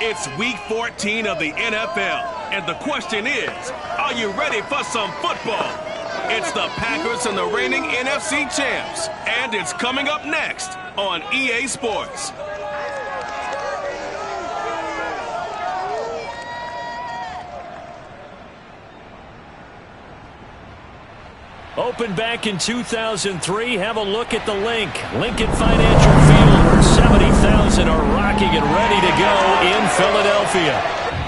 It's Week 14 of the NFL, and the question is, are you ready for some football? It's the Packers and the reigning NFC champs, and it's coming up next on EA Sports. Opened back in 2003. Have a look at the link. Lincoln Financial Field, where 70,000 are rocking and ready to go in Philadelphia.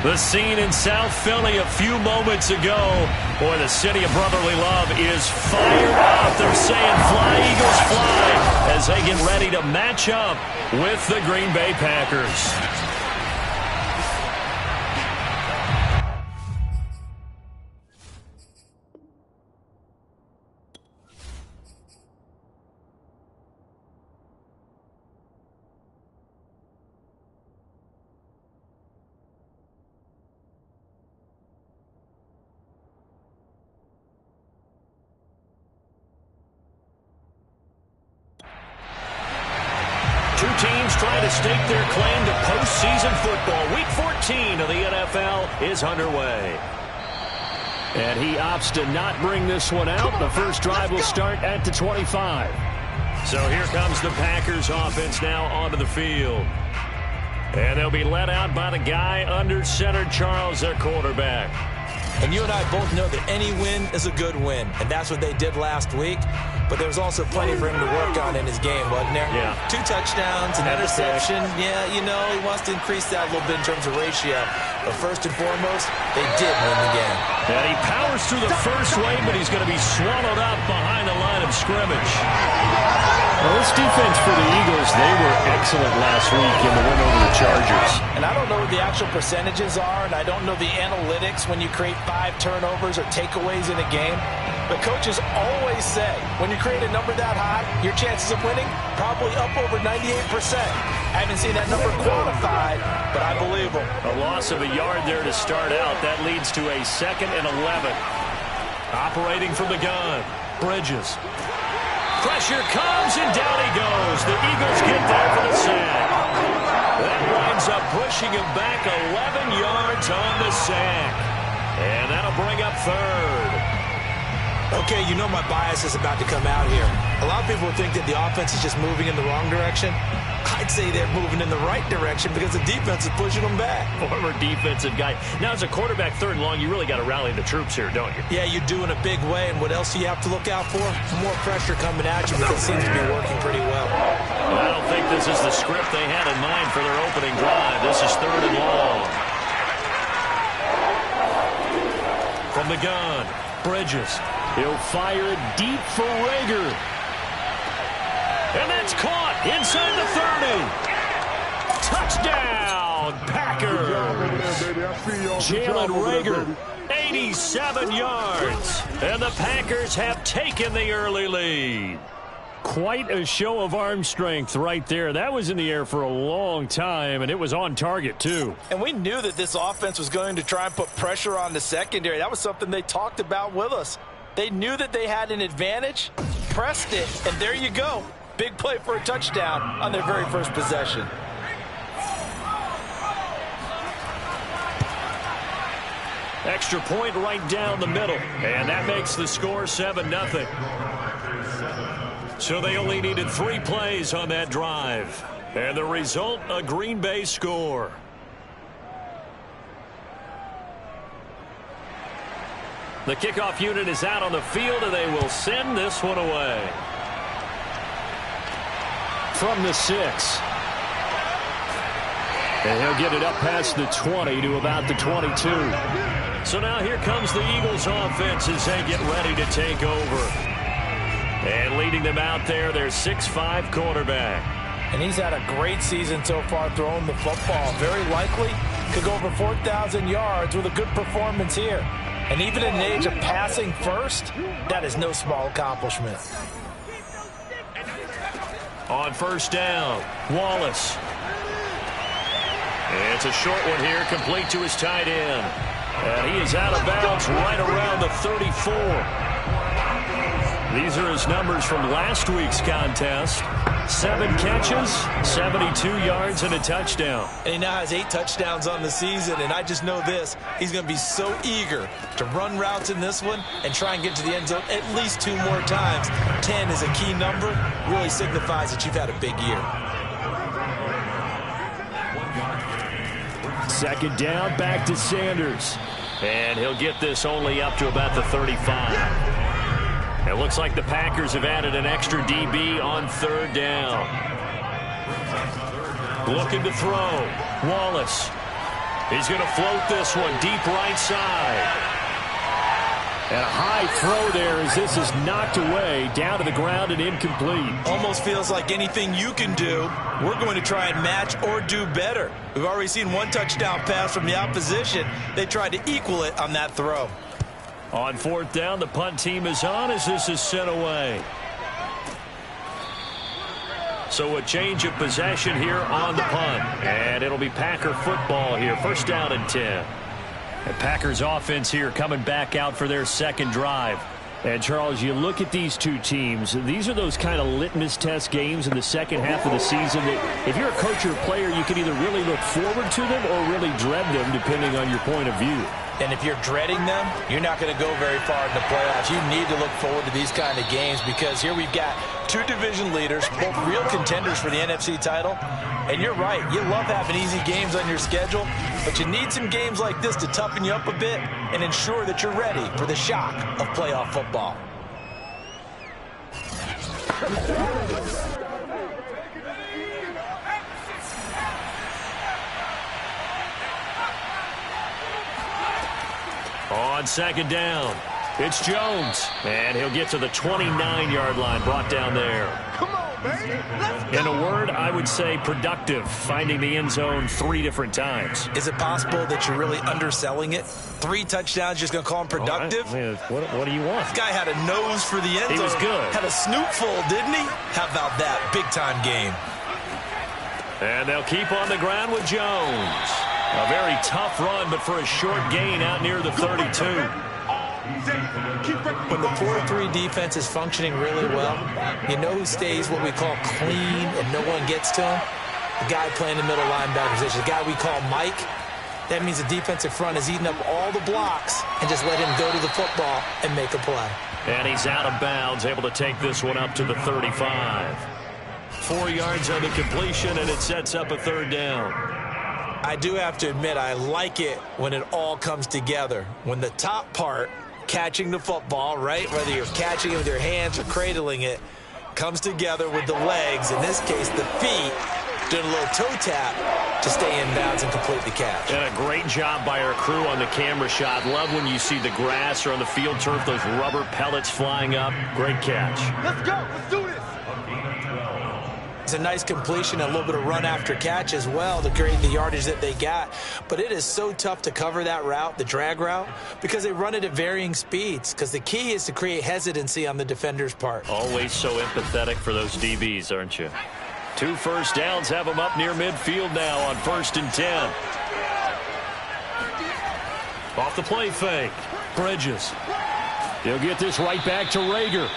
The scene in South Philly a few moments ago. Boy, the city of brotherly love is fired up. They're saying fly, Eagles, fly, as they get ready to match up with the Green Bay Packers. Two teams trying to stake their claim to postseason football. Week 14 of the NFL is underway. And he opts to not bring this one out. The first drive will start at the 25. So here comes the Packers offense now onto the field. And they'll be led out by the guy under center, Charles, their quarterback. And you and I both know that any win is a good win, and that's what they did last week. But there was also plenty for him to work on in his game, wasn't there? Yeah. 2 touchdowns, an interception. Yeah, you know, he wants to increase that a little bit in terms of ratio. But first and foremost, they did win the game. And he powers through the first wave, but he's going to be swallowed up behind the line of scrimmage. Well, this defense for the Eagles, they were excellent last week in the win over the Chargers. And I don't know what the actual percentages are, and I don't know the analytics when you create 5 turnovers or takeaways in a game. But coaches always say, when you create a number that high, your chances of winning probably up over 98%. I haven't seen that number quantified, but I believe them. A loss of a yard there to start out. That leads to a 2nd and 11. Operating from the gun, Bridges. Pressure comes, and down he goes. The Eagles get there for the sack. That winds up pushing him back 11 yards on the sack. And that'll bring up 3rd. Okay, you know my bias is about to come out here. A lot of people think that the offense is just moving in the wrong direction. I'd say they're moving in the right direction because the defense is pushing them back. Former defensive guy. Now, as a quarterback 3rd and long, you really got to rally the troops here, don't you? Yeah, you do in a big way. And what else do you have to look out for? More pressure coming at you, because it seems to be working pretty well. I don't think this is the script they had in mind for their opening drive. This is 3rd and long. From the gun, Bridges. He'll fire it deep for Rager. And that's caught inside the 30. Touchdown, Packers. Jalen Rager, 87 yards. And the Packers have taken the early lead. Quite a show of arm strength right there. That was in the air for a long time, and it was on target, too. And we knew that this offense was going to try and put pressure on the secondary. That was something they talked about with us. They knew that they had an advantage, pressed it, and there you go. Big play for a touchdown on their very first possession. Extra point right down the middle, and that makes the score 7-0. So they only needed 3 plays on that drive. And the result, a Green Bay score. The kickoff unit is out on the field, and they will send this one away. From the 6. And he'll get it up past the 20 to about the 22. So now here comes the Eagles offense as they get ready to take over. And leading them out there, their 6'5" quarterback. And he's had a great season so far throwing the football. Very likely could go over 4,000 yards with a good performance here. And even in an age of passing first, that is no small accomplishment. On first down, Wallace. It's a short one here, complete to his tight end. And he is out of bounds right around the 34. These are his numbers from last week's contest. 7 catches, 72 yards, and a touchdown. And he now has 8 touchdowns on the season, and I just know this. He's going to be so eager to run routes in this one and try and get to the end zone at least 2 more times. 10 is a key number. Really signifies that you've had a big year. Second down, back to Sanders. And he'll get this only up to about the 35. It looks like the Packers have added an extra DB on 3rd down. Looking to throw. Wallace. He's going to float this one deep right side. And a high throw there as this is knocked away, down to the ground and incomplete. Almost feels like anything you can do, we're going to try and match or do better. We've already seen 1 touchdown pass from the opposition. They tried to equal it on that throw. On 4th down, the punt team is on as this is sent away. So a change of possession here on the punt. And it'll be Packer football here. 1st down and 10. The Packers offense here coming back out for their 2nd drive. And, Charles, you look at these two teams, these are those kind of litmus test games in the second half of the season that if you're a coach or a player, you can either really look forward to them or really dread them depending on your point of view. And if you're dreading them, you're not going to go very far in the playoffs. You need to look forward to these kind of games because here we've got 2 division leaders, both real contenders for the NFC title. And you're right, you love having easy games on your schedule, but you need some games like this to toughen you up a bit and ensure that you're ready for the shock of playoff football. On 2nd down, it's Jones. And he'll get to the 29-yard line, brought down there. Come on, baby. Let's go. In a word, I would say productive, finding the end zone 3 different times. Is it possible that you're really underselling it? 3 touchdowns, just going to call him productive? I mean, what do you want? This guy had a nose for the end zone. He was good. Had a snootful, didn't he? How about that big-time game? And they'll keep on the ground with Jones. A very tough run, but for a short gain out near the 32. When the 4-3 defense is functioning really well, you know who stays what we call clean and no one gets to him? The guy playing the middle linebacker position, the guy we call Mike. That means the defensive front is eating up all the blocks and just let him go to the football and make a play. And he's out of bounds, able to take this one up to the 35. 4 yards on the completion, and it sets up a 3rd down. I do have to admit, I like it when it all comes together. When the top part, catching the football, right, whether you're catching it with your hands or cradling it, comes together with the legs, in this case the feet, doing a little toe tap to stay in bounds and complete the catch. And a great job by our crew on the camera shot. Love when you see the grass or on the field turf, those rubber pellets flying up. Great catch. Let's go. Let's do this. It's a nice completion, a little bit of run after catch as well to create the yardage that they got. But it is so tough to cover that route, the drag route, because they run it at varying speeds. Because the key is to create hesitancy on the defender's part. Always so empathetic for those DBs, aren't you? 2 first downs have them up near midfield now on 1st and 10. Off the play fake. Bridges. He'll get this right back to Rager.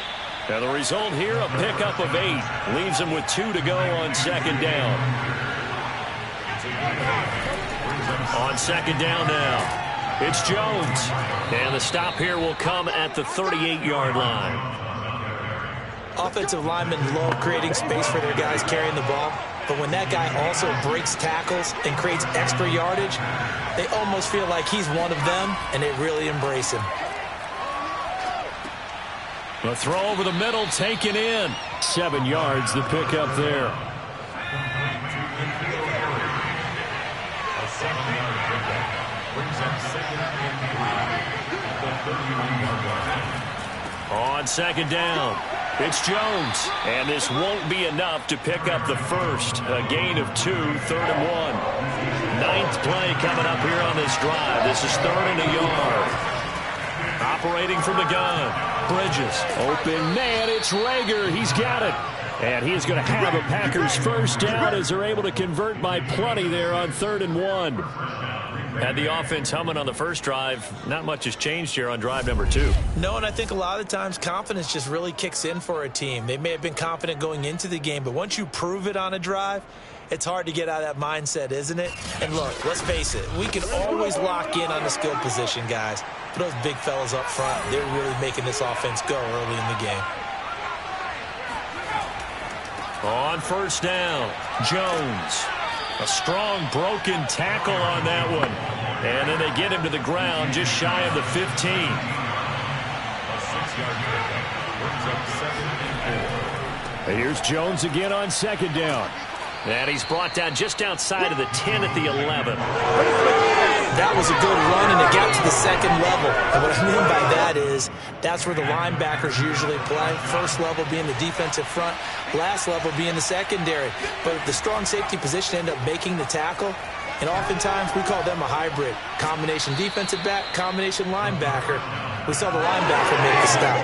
And the result here, a pickup of 8. Leaves him with 2 to go on 2nd down. On 2nd down now, it's Jones. And the stop here will come at the 38-yard line. Offensive linemen love creating space for their guys carrying the ball. But when that guy also breaks tackles and creates extra yardage, they almost feel like he's one of them, and they really embrace him. A throw over the middle, taken in. 7 yards, the pickup there. On 2nd down, it's Jones. And this won't be enough to pick up the first. A gain of 2, 3rd and 1. 9th play coming up here on this drive. This is 3rd and a yard. Operating from the gun. Bridges. Open man. It's Rager. He's got it. And he is going to have a Packers first down as they're able to convert by plenty there on 3rd and 1. Had the offense humming on the first drive. Not much has changed here on drive number 2. No, and I think a lot of the times confidence just really kicks in for a team. They may have been confident going into the game, but once you prove it on a drive, it's hard to get out of that mindset, isn't it? And look, let's face it, we can always lock in on the skill position, guys. But those big fellas up front, they're really making this offense go early in the game. On first down, Jones. A strong broken tackle on that one. And then they get him to the ground just shy of the 15. And here's Jones again on 2nd down. And he's brought down just outside of the 10 at the 11. That was a good run, and it got to the 2nd level. And what I mean by that is that's where the linebackers usually play. First level being the defensive front, last level being the secondary. But the strong safety position ended up making the tackle. And oftentimes we call them a hybrid. Combination defensive back, combination linebacker. We saw the linebacker make the stop.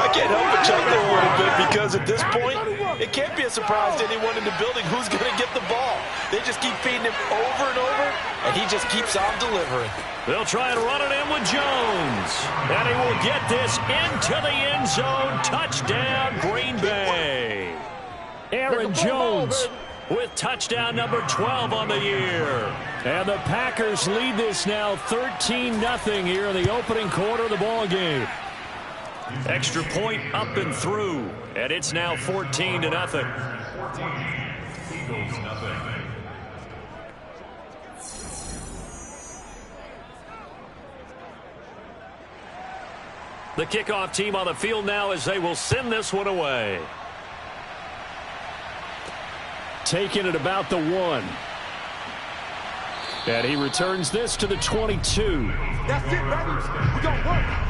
I can't help but chuckle a little bit because at this point, it can't be a surprise to anyone in the building who's going to get the ball. They just keep feeding him over and over, and he just keeps on delivering. They'll try and run it in with Jones. And he will get this into the end zone. Touchdown, Green Bay. Aaron Jones with touchdown number 12 on the year. And the Packers lead this now 13-0 here in the opening quarter of the ball game. Extra point up and through, and it's now 14-0. The kickoff team on the field now as they will send this one away. Taking it about the 1. And he returns this to the 22. That's it, baby. We got work.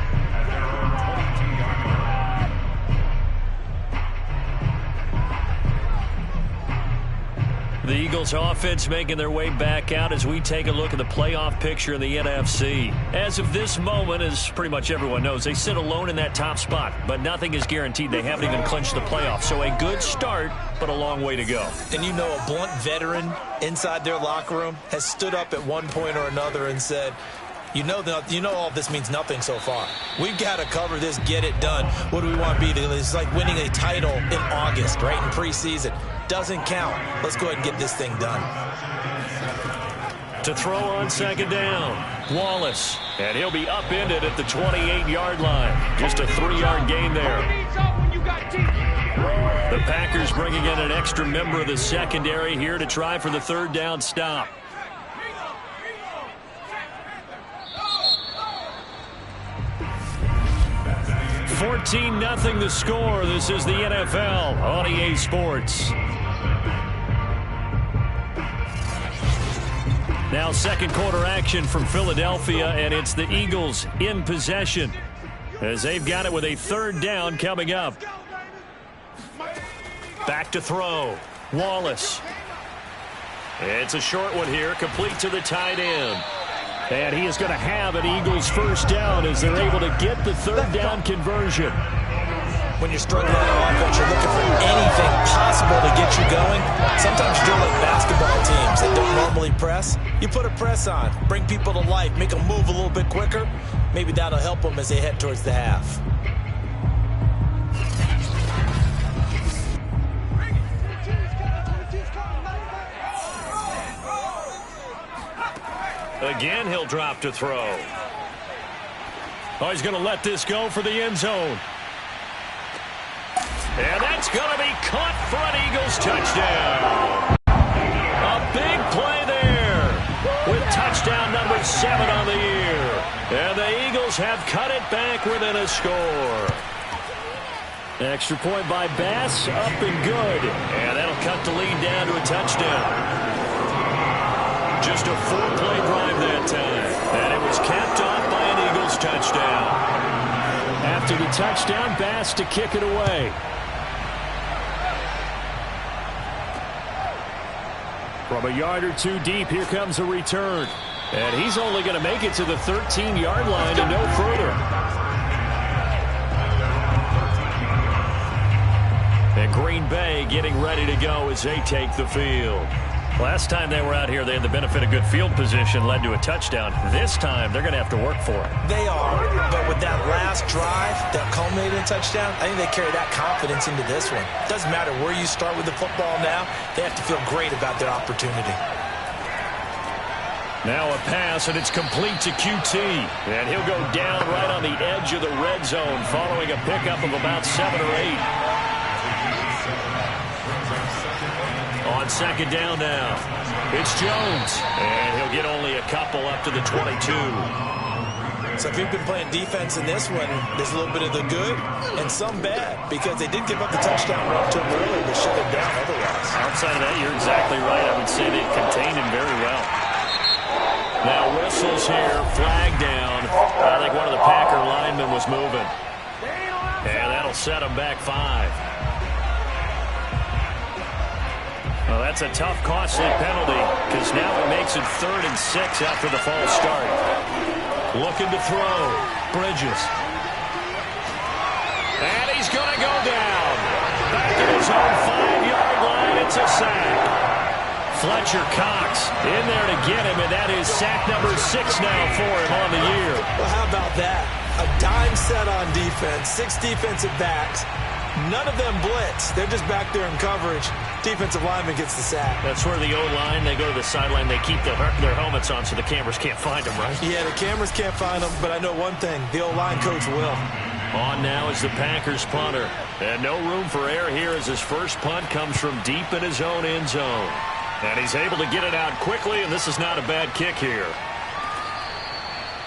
The Eagles offense making their way back out as we take a look at the playoff picture in the NFC. As of this moment, as pretty much everyone knows, they sit alone in that top spot, but nothing is guaranteed. They haven't even clinched the playoffs. So a good start, but a long way to go. And you know, a blunt veteran inside their locker room has stood up at one point or another and said, you know all this means nothing so far. We've got to cover this, get it done. What do we want to be? It's like winning a title in August, right, in preseason. Doesn't count. Let's go ahead and get this thing done. To throw on 2nd down, Wallace. And he'll be upended at the 28-yard line. Just a 3-yard gain there. The Packers bringing in an extra member of the secondary here to try for the 3rd down stop. $14-0 the score. This is the NFL on EA Sports. Now 2nd quarter action from Philadelphia, and it's the Eagles in possession as they've got it with a 3rd down coming up. Back to throw. Wallace. It's a short one here, complete to the tight end. And he is going to have an Eagles first down as they're able to get the 3rd down conversion. When you're struggling on offense, you're looking for anything possible to get you going. Sometimes you're like basketball teams that don't normally press. You put a press on, bring people to life, make them move a little bit quicker. Maybe that'll help them as they head towards the half. Again, he'll drop to throw. Oh, he's going to let this go for the end zone. And that's going to be caught for an Eagles touchdown. A big play there with touchdown number 7 on the year. And the Eagles have cut it back within a score. Extra point by Bass, up and good. And that'll cut the lead down to a touchdown. Just a 4-play drive that time. And it was capped off by an Eagles touchdown. After the touchdown, Bass to kick it away. From a yard or 2 deep, here comes a return. And he's only going to make it to the 13-yard line and no further. And Green Bay getting ready to go as they take the field. Last time they were out here, they had the benefit of good field position, led to a touchdown. This time, they're going to have to work for it. They are, but with that last drive that culminated in a touchdown, I think they carry that confidence into this one. Doesn't matter where you start with the football now, they have to feel great about their opportunity. Now a pass, and it's complete to QT. And he'll go down right on the edge of the red zone following a pickup of about 7 or 8. On second down now, it's Jones. And he'll get only a couple up to the 22. So if you've been playing defense in this one, there's a little bit of the good and some bad, because they did give up the touchdown run to him earlier, but shut him down otherwise. Outside of that, you're exactly right. I would say they contained him very well. Now whistles here, flag down. I think one of the Packer linemen was moving. And that'll set him back 5. Well, that's a tough, costly penalty, because now it makes it 3rd and 6 after the false start. Looking to throw. Bridges. And he's going to go down. Back at his own 5-yard line. It's a sack. Fletcher Cox in there to get him, and that is sack number 6 now for him on the year. Well, how about that? A dime set on defense, 6 defensive backs. None of them blitz. They're just back there in coverage. Defensive lineman gets the sack. That's where the O-line, they go to the sideline, they keep their helmets on so the cameras can't find them, right? Yeah, the cameras can't find them, but I know one thing. The O-line coach will. On now is the Packers punter. And no room for error here as his first punt comes from deep in his own end zone. And he's able to get it out quickly, and this is not a bad kick here.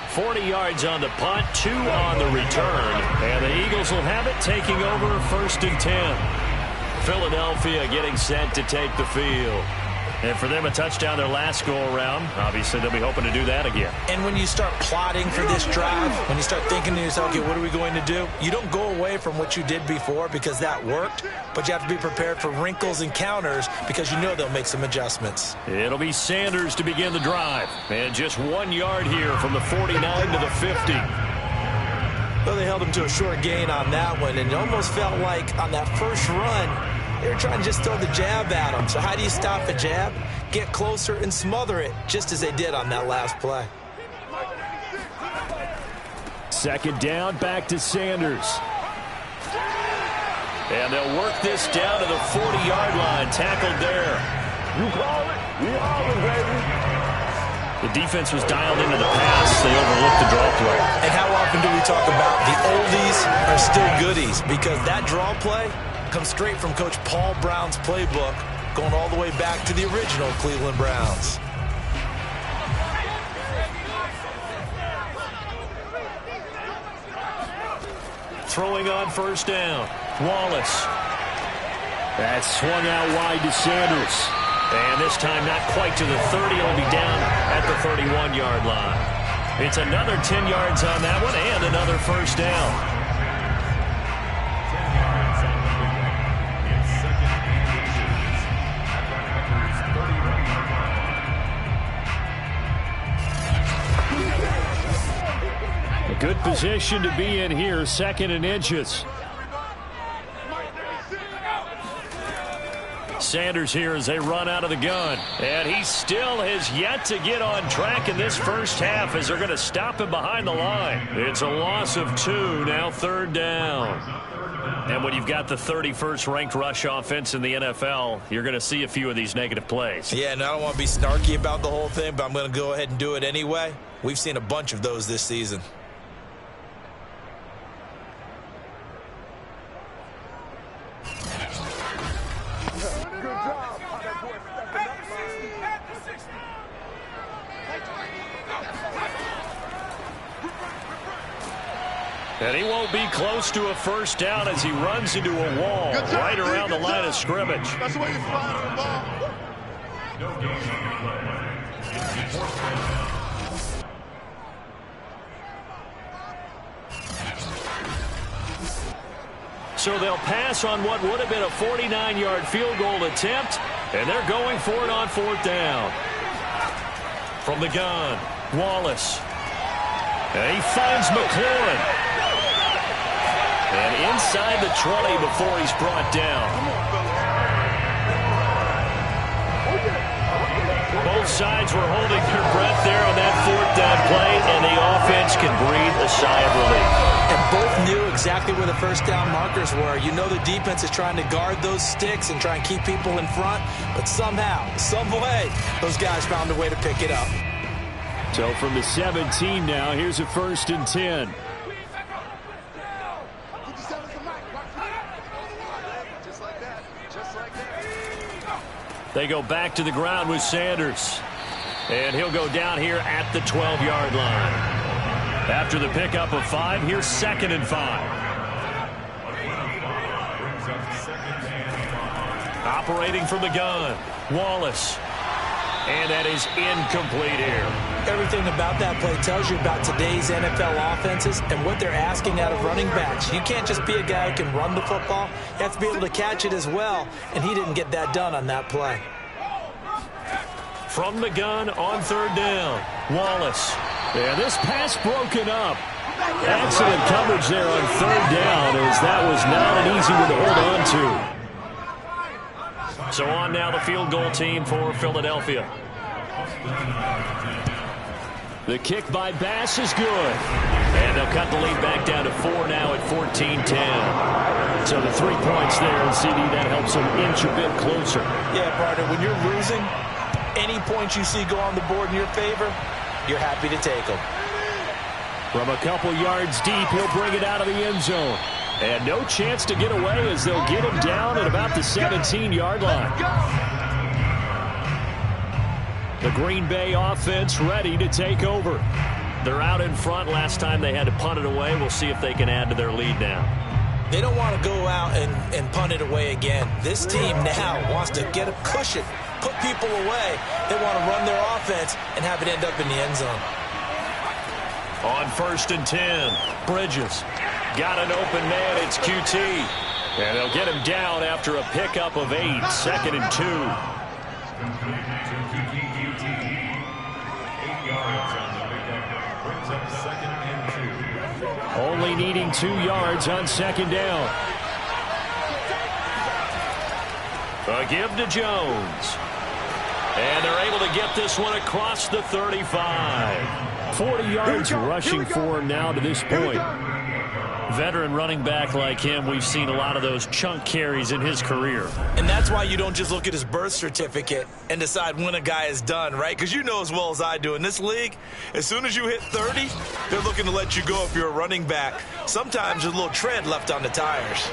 40 yards on the punt, 2 on the return. And the Eagles will have it, taking over 1st and 10. Philadelphia getting set to take the field. And for them, a touchdown their last go-around. Obviously, they'll be hoping to do that again. And when you start plotting for this drive, when you start thinking to yourself, okay, what are we going to do? You don't go away from what you did before because that worked, but you have to be prepared for wrinkles and counters because you know they'll make some adjustments. It'll be Sanders to begin the drive. And just 1 yard here from the 49 to the 50. Well, they held him to a short gain on that one, and it almost felt like on that first run, they were trying to just throw the jab at him. So how do you stop a jab? Get closer and smother it, just as they did on that last play. Second down, back to Sanders. And they'll work this down to the 40-yard line. Tackled there. You call it? We all it, baby. The defense was dialed into the pass. They overlooked the draw play. And how often do we talk about the oldies are still goodies? Because that draw play comes straight from Coach Paul Brown's playbook, going all the way back to the original Cleveland Browns. Throwing on first down. Wallace. That's swung out wide to Sanders. And this time not quite to the 30. It'll be down at the 31-yard line. It's another 10 yards on that one and another first down. Good position to be in here, 2nd and inches. Sanders here as they run out of the gun. And he still has yet to get on track in this first half as they're going to stop him behind the line. It's a loss of 2, now 3rd down. And when you've got the 31st ranked rush offense in the NFL, you're going to see a few of these negative plays. Yeah, and I don't want to be snarky about the whole thing, but I'm going to go ahead and do it anyway. We've seen a bunch of those this season. And he won't be close to a first down as he runs into a wall right around the line of scrimmage. That's the way you fly the ball. So they'll pass on what would have been a 49-yard field goal attempt, and they're going for it on 4th down. From the gun, Wallace. And he finds McLaurin. And inside the 20 before he's brought down. Both sides were holding their breath there on that fourth down play, and the offense can breathe a sigh of relief. And both knew exactly where the first down markers were. You know the defense is trying to guard those sticks and try and keep people in front, but somehow, some way, those guys found a way to pick it up. So from the 17 now, here's a 1st and 10. They go back to the ground with Sanders. And he'll go down here at the 12-yard line. After the pickup of 5, here's 2nd and 5. Operating from the gun, Wallace. And that is incomplete here. Everything about that play tells you about today's NFL offenses and what they're asking out of running backs. You can't just be a guy who can run the football. You have to be able to catch it as well, and he didn't get that done on that play. From the gun on 3rd down, Wallace. And this pass broken up. Excellent coverage there on 3rd down, as that was not an easy one to hold on to. So on now the field goal team for Philadelphia. The kick by Bass is good. And they'll cut the lead back down to 4 now at 14-10. So the 3 points there, and CD, that helps them inch a bit closer. Yeah, partner, when you're losing, any points you see go on the board in your favor, you're happy to take them. From a couple yards deep, he'll bring it out of the end zone. And no chance to get away as they'll get him down at about the 17-yard line. The Green Bay offense ready to take over. They're out in front. Last time they had to punt it away. We'll see if they can add to their lead now. They don't want to go out and punt it away again. This team now wants to get a cushion, put people away. They want to run their offense and have it end up in the end zone. On 1st and 10, Bridges. Got an open man, it's QT. And they'll get him down after a pickup of 8, 2nd and 2. Only needing 2 yards on 2nd down. A give to Jones. And they're able to get this one across the 35. 40 yards rushing for him now to this point. Veteran running back like him, we've seen a lot of those chunk carries in his career. And that's why you don't just look at his birth certificate and decide when a guy is done, right? Because you know as well as I do, in this league, as soon as you hit 30, they're looking to let you go if you're a running back. Sometimes there's a little tread left on the tires.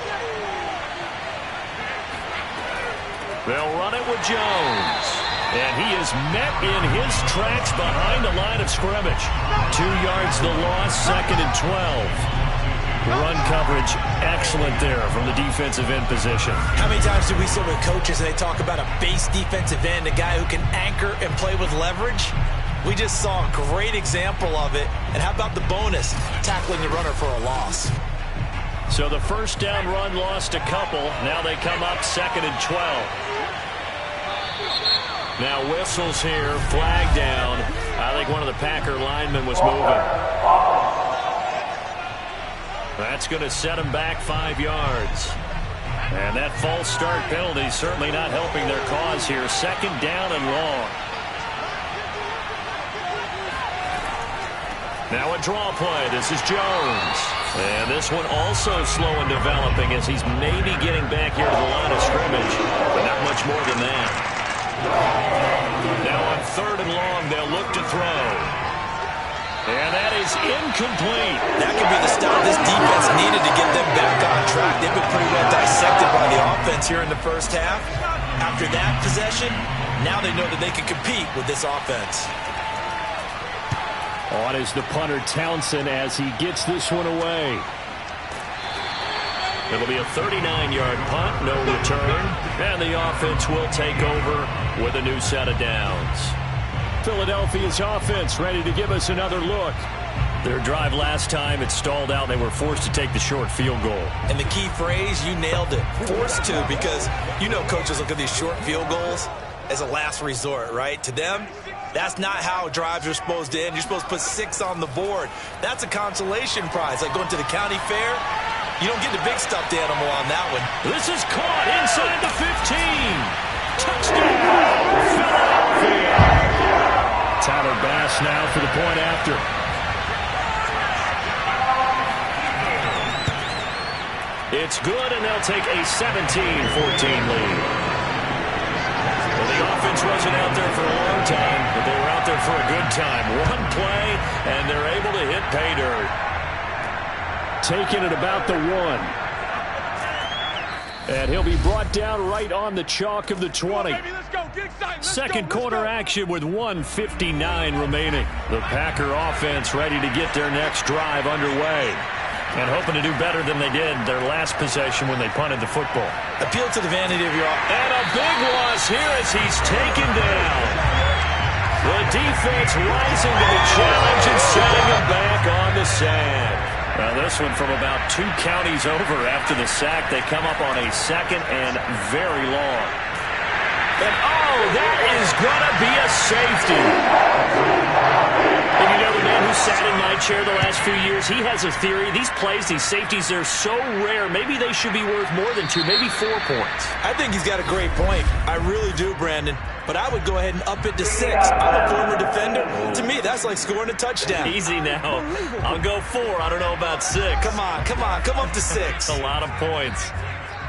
They'll run it with Jones. And he is met in his tracks behind the line of scrimmage. 2 yards the loss, 2nd and 12. Run coverage, excellent there from the defensive end position. How many times do we sit with coaches and they talk about a base defensive end, a guy who can anchor and play with leverage? We just saw a great example of it. And how about the bonus, tackling the runner for a loss? So the 1st down run lost a couple. Now they come up 2nd and 12. Now whistles here, flag down. I think one of the Packer linemen was moving. That's going to set them back 5 yards. And that false start penalty certainly not helping their cause here. 2nd down and long. Now a draw play. This is Jones. And this one also slow in developing as he's maybe getting back here to the line of scrimmage. But not much more than that. Now on 3rd and long, they'll look to throw. And that is incomplete. That could be the stop this defense needed to get them back on track. They've been pretty well dissected by the offense here in the first half. After that possession, now they know that they can compete with this offense. On is the punter Townsend as he gets this one away. It'll be a 39-yard punt, no return. And the offense will take over with a new set of downs. Philadelphia's offense ready to give us another look. Their drive last time, it stalled out. They were forced to take the short field goal. And the key phrase, you nailed it. Forced to, because you know coaches look at these short field goals as a last resort, right? To them, that's not how drives are supposed to end. You're supposed to put 6 on the board. That's a consolation prize, like going to the county fair. You don't get the big stuffed animal on that one. This is caught inside the 15. Touchdown, Philadelphia. Tyler Bass now for the point after. It's good, and they'll take a 17-14 lead. Well, the offense wasn't out there for a long time, but they were out there for a good time. One play, and they're able to hit pay dirt. Taking it about the 1. And he'll be brought down right on the chalk of the 20. Second quarter action with 1:59 remaining. The Packer offense ready to get their next drive underway. And hoping to do better than they did their last possession when they punted the football. Appeal to the vanity of your offense. And a big loss here as he's taken down. The defense rising to the challenge and setting him back on the sand. Now this one from about 2 counties over after the sack. They come up on a second and very long. And oh, that is going to be a safety. And you know, the man who sat in my chair the last few years, he has a theory. These plays, these safeties, they're so rare. Maybe they should be worth more than 2, maybe 4 points. I think he's got a great point. I really do, Brandon. But I would go ahead and up it to 6. I'm a former defender. To me, that's like scoring a touchdown. Easy now. I'll go 4. I don't know about 6. Come on. Come up to 6. A lot of points.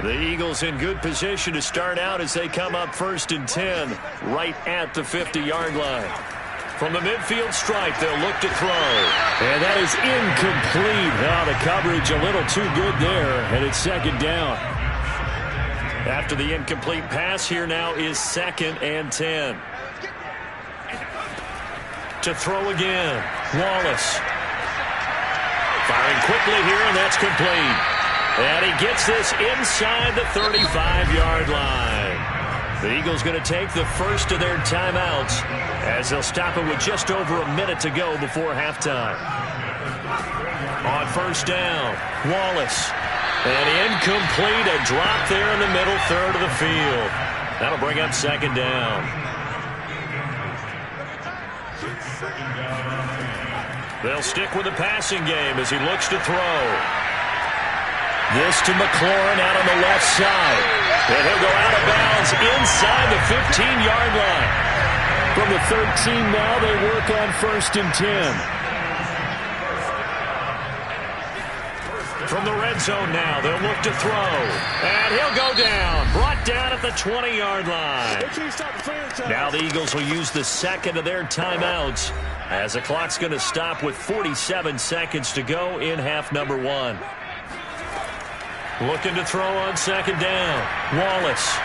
The Eagles in good position to start out as they come up 1st and 10, right at the 50-yard line. From the midfield stripe, they'll look to throw. And that is incomplete. Now the coverage a little too good there, and it's 2nd down. After the incomplete pass, here now is 2nd and 10. To throw again, Wallace. Firing quickly here, and that's complete. And he gets this inside the 35-yard line. The Eagles going to take the first of their timeouts as they'll stop it with just over a minute to go before halftime. On 1st down, Wallace. And incomplete, a drop there in the middle third of the field. That'll bring up 2nd down. They'll stick with the passing game as he looks to throw. This to McLaurin out on the left side. And he'll go out of bounds inside the 15-yard line. From the 13 now, they work on 1st and 10. From the red zone now, they'll look to throw. And he'll go down. Brought down at the 20-yard line. Now the Eagles will use the 2nd of their timeouts as the clock's going to stop with 47 seconds to go in half number 1. Looking to throw on 2nd down. Wallace.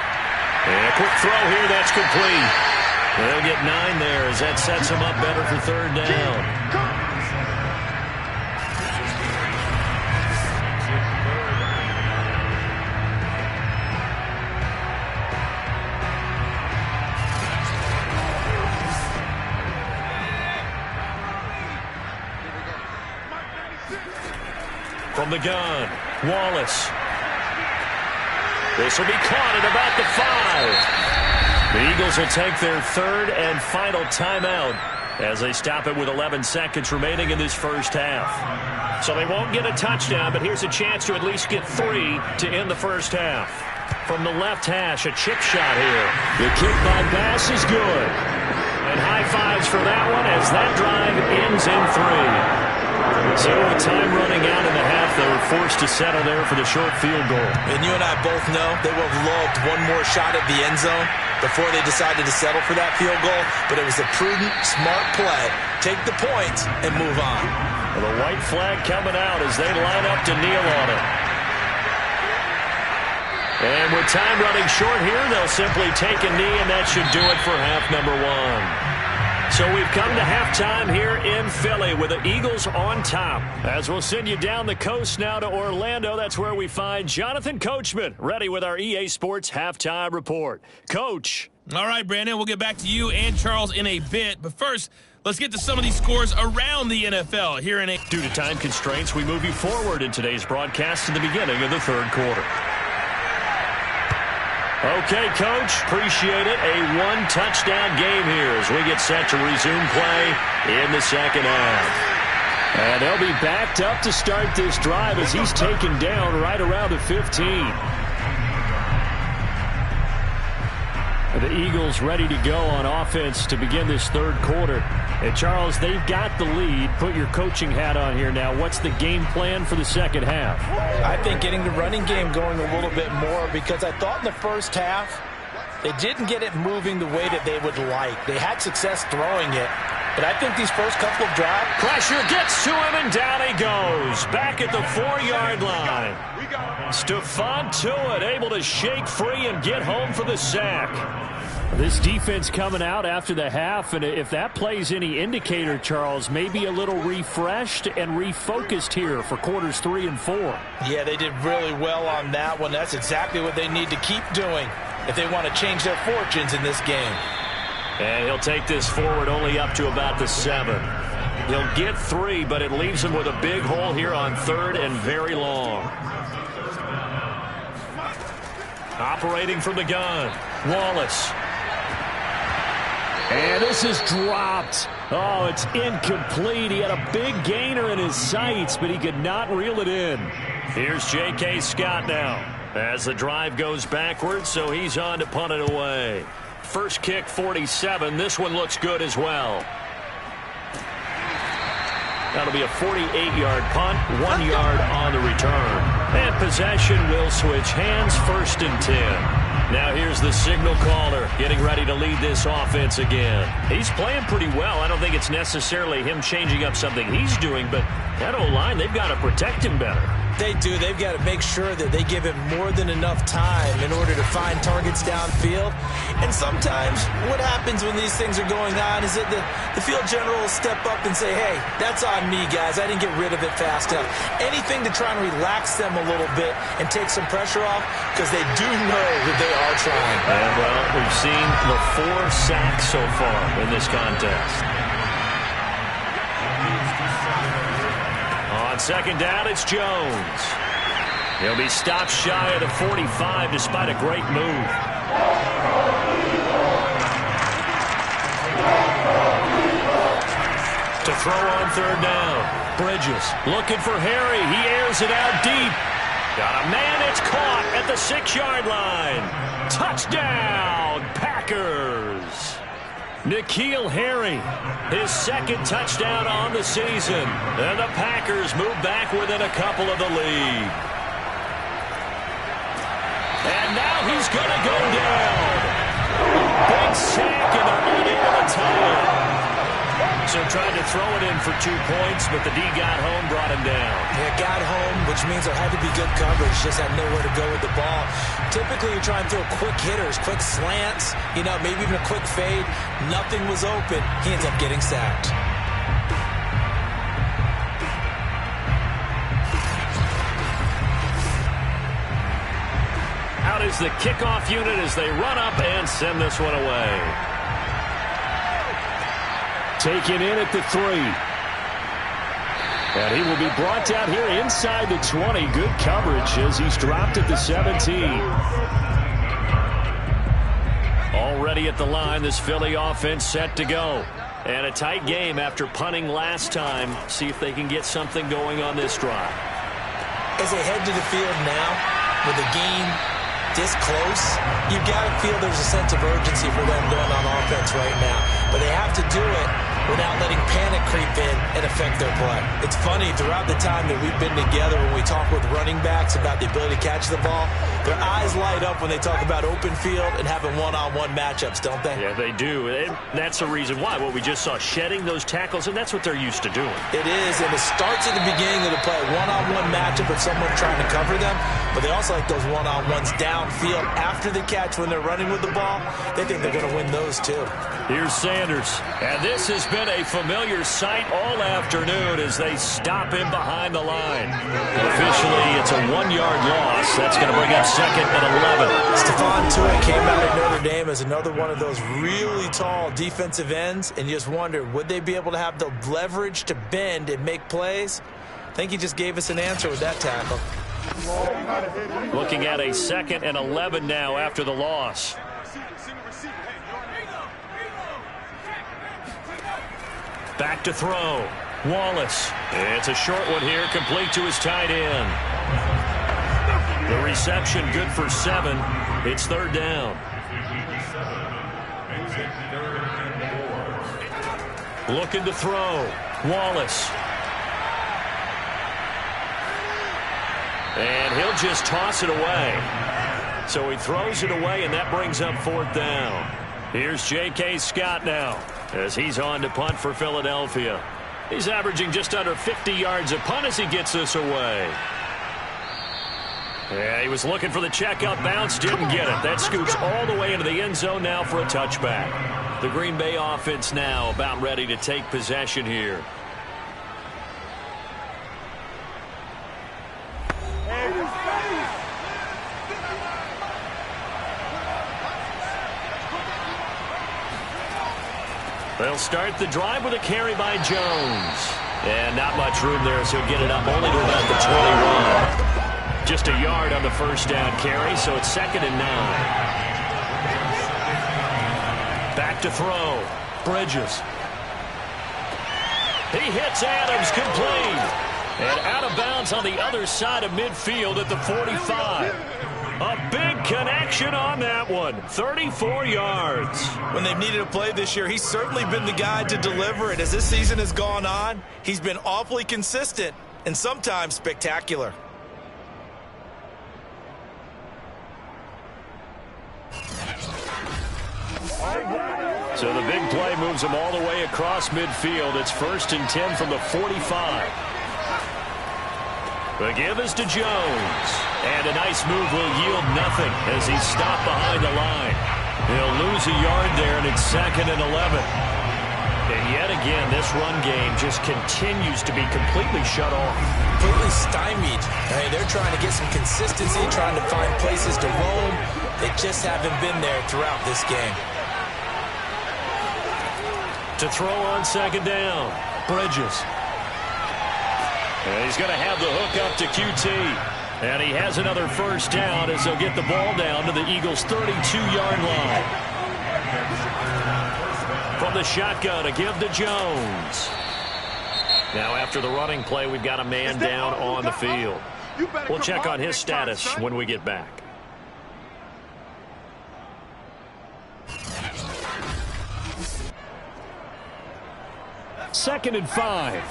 And a quick throw here. That's complete. They'll get 9 there as that sets them up better for 3rd down. From the gun, Wallace. This will be caught at about the 5. The Eagles will take their 3rd and final timeout as they stop it with 11 seconds remaining in this first half. So they won't get a touchdown, but here's a chance to at least get 3 to end the first half. From the left hash, a chip shot here. The kick by Bass is good. And high fives for that one as that drive ends in 3. So with time running out in the half, they were forced to settle there for the short field goal. And you and I both know they would have loved one more shot at the end zone before they decided to settle for that field goal. But it was a prudent, smart play. Take the points and move on. Well, the white flag coming out as they line up to kneel on it. And with time running short here, they'll simply take a knee, and that should do it for half number 1. So we've come to halftime here in Philly with the Eagles on top. As we'll send you down the coast now to Orlando, that's where we find Jonathan Coachman, ready with our EA Sports Halftime Report. Coach. All right, Brandon, we'll get back to you and Charles in a bit. But first, let's get to some of these scores around the NFL here in a... Due to time constraints, we move you forward in today's broadcast to the beginning of the 3rd quarter. Okay, Coach, appreciate it. A 1-touchdown game here as we get set to resume play in the 2nd half. And they'll be backed up to start this drive as he's taken down right around the 15. The Eagles ready to go on offense to begin this third quarter. And Charles, they've got the lead. Put your coaching hat on here now. What's the game plan for the second half? I think getting the running game going a little bit more, because I thought in the first half they didn't get it moving the way that they would like. They had success throwing it, but I think these first couple of drives. Pressure gets to him, and down he goes. Back at the 4-yard line. Stephon Tuitt able to shake free and get home for the sack. This defense coming out after the half, and if that plays any indicator, Charles, maybe a little refreshed and refocused here for quarters 3 and 4. Yeah, they did really well on that one. That's exactly what they need to keep doing if they want to change their fortunes in this game. And he'll take this forward only up to about the 7. He'll get 3, but it leaves him with a big hole here on 3rd and very long. Operating from the gun, Wallace. And this is dropped. Oh, it's incomplete. He had a big gainer in his sights, but he could not reel it in. Here's J.K. Scott now as the drive goes backwards, so he's on to punt it away. First kick, 47. This one looks good as well. That'll be a 48-yard punt, 1 yard on the return. And possession will switch hands, 1st and 10. Now here's the signal caller getting ready to lead this offense again. He's playing pretty well. I don't think it's necessarily him changing up something he's doing, but that O-line, they've got to protect him better. They do. They've got to make sure that they give him more than enough time in order to find targets downfield. And sometimes what happens when these things are going on is that the field general will step up and say, hey, that's on me, guys. I didn't get rid of it fast enough. Anything to try and relax them a little bit and take some pressure off, because they do know that they are trying. And, well, we've seen the 4 sacks so far in this contest. On second down, it's Jones. He'll be stopped shy of the 45 despite a great move. To throw on 3rd down. Bridges looking for Harry. He airs it out deep. Got a man, it's caught at the 6-yard line. Touchdown, Packers. N'Keal Harry, his 2nd touchdown on the season. And the Packers move back within a couple of the lead. And now he's going to go down. Big sack, and they're unable to tie it. So tried to throw it in for 2 points, but the D got home, brought him down. Yeah, got home, which means there had to be good coverage. Just had nowhere to go with the ball. Typically, you're trying to throw quick hitters, quick slants, maybe even a quick fade. Nothing was open. He ends up getting sacked. Out is the kickoff unit as they run up and send this one away. Taken in at the 3. And he will be brought down here inside the 20. Good coverage as he's dropped at the 17. Already at the line, this Philly offense set to go. And a tight game after punting last time. See if they can get something going on this drive. As they head to the field now, with the game this close, you've got to feel there's a sense of urgency for them going on offense right now. But they have to do it without letting panic creep in and affect their play. It's funny, throughout the time that we've been together, when we talk with running backs about the ability to catch the ball, their eyes light up when they talk about open field and having one-on-one matchups, don't they? Yeah, they do. And that's the reason why. Well, we just saw shedding those tackles, and that's what they're used to doing. It is, and it starts at the beginning of the play, one-on-one matchup with someone trying to cover them, but they also like those one-on-ones downfield after the catch when they're running with the ball. They think they're going to win those, too. Here's Sanders, and this has been a familiar sight all afternoon as they stop him behind the line. Officially, it's a 1-yard loss. That's going to bring up 2nd and 11. Stephon Tuitt came out of Notre Dame as another one of those really tall defensive ends, and you just wonder, would they be able to have the leverage to bend and make plays? I think he just gave us an answer with that tackle. Looking at a 2nd and 11 now after the loss. Back to throw. Wallace. It's a short one here, complete to his tight end. The reception good for 7. It's third down. Looking to throw. Wallace. And he'll just toss it away. So he throws it away, and that brings up fourth down. Here's J.K. Scott now as he's on to punt for Philadelphia. He's averaging just under 50 yards a punt as he gets this away. Yeah, he was looking for the checkout bounce, didn't get it. That scoots all the way into the end zone now for a touchback. The Green Bay offense now about ready to take possession here. They'll start the drive with a carry by Jones. And not much room there, so he'll get it up only to about the 21. Just a yard on the first down carry, so it's 2nd and 9. Back to throw. Bridges. He hits Adams, complete. And out of bounds on the other side of midfield at the 45. A big connection on that one. 34 yards. When they've needed a play this year, he's certainly been the guy to deliver it. As this season has gone on, he's been awfully consistent and sometimes spectacular. So the big play moves him all the way across midfield. It's 1st and 10 from the 45. The give is to Jones. And a nice move will yield nothing as he's stopped behind the line. He'll lose a yard there, and it's 2nd and 11. And yet again, this run game just continues to be completely shut off. Completely stymied. Hey, they're trying to get some consistency, trying to find places to roam. They just haven't been there throughout this game. To throw on 2nd down, Bridges. And he's going to have the hook up to QT. And he has another first down as they'll get the ball down to the Eagles' 32-yard line. From the shotgun, a give to Jones. Now after the running play, we've got a man down on the field. We'll check on his status when we get back. Second and 5.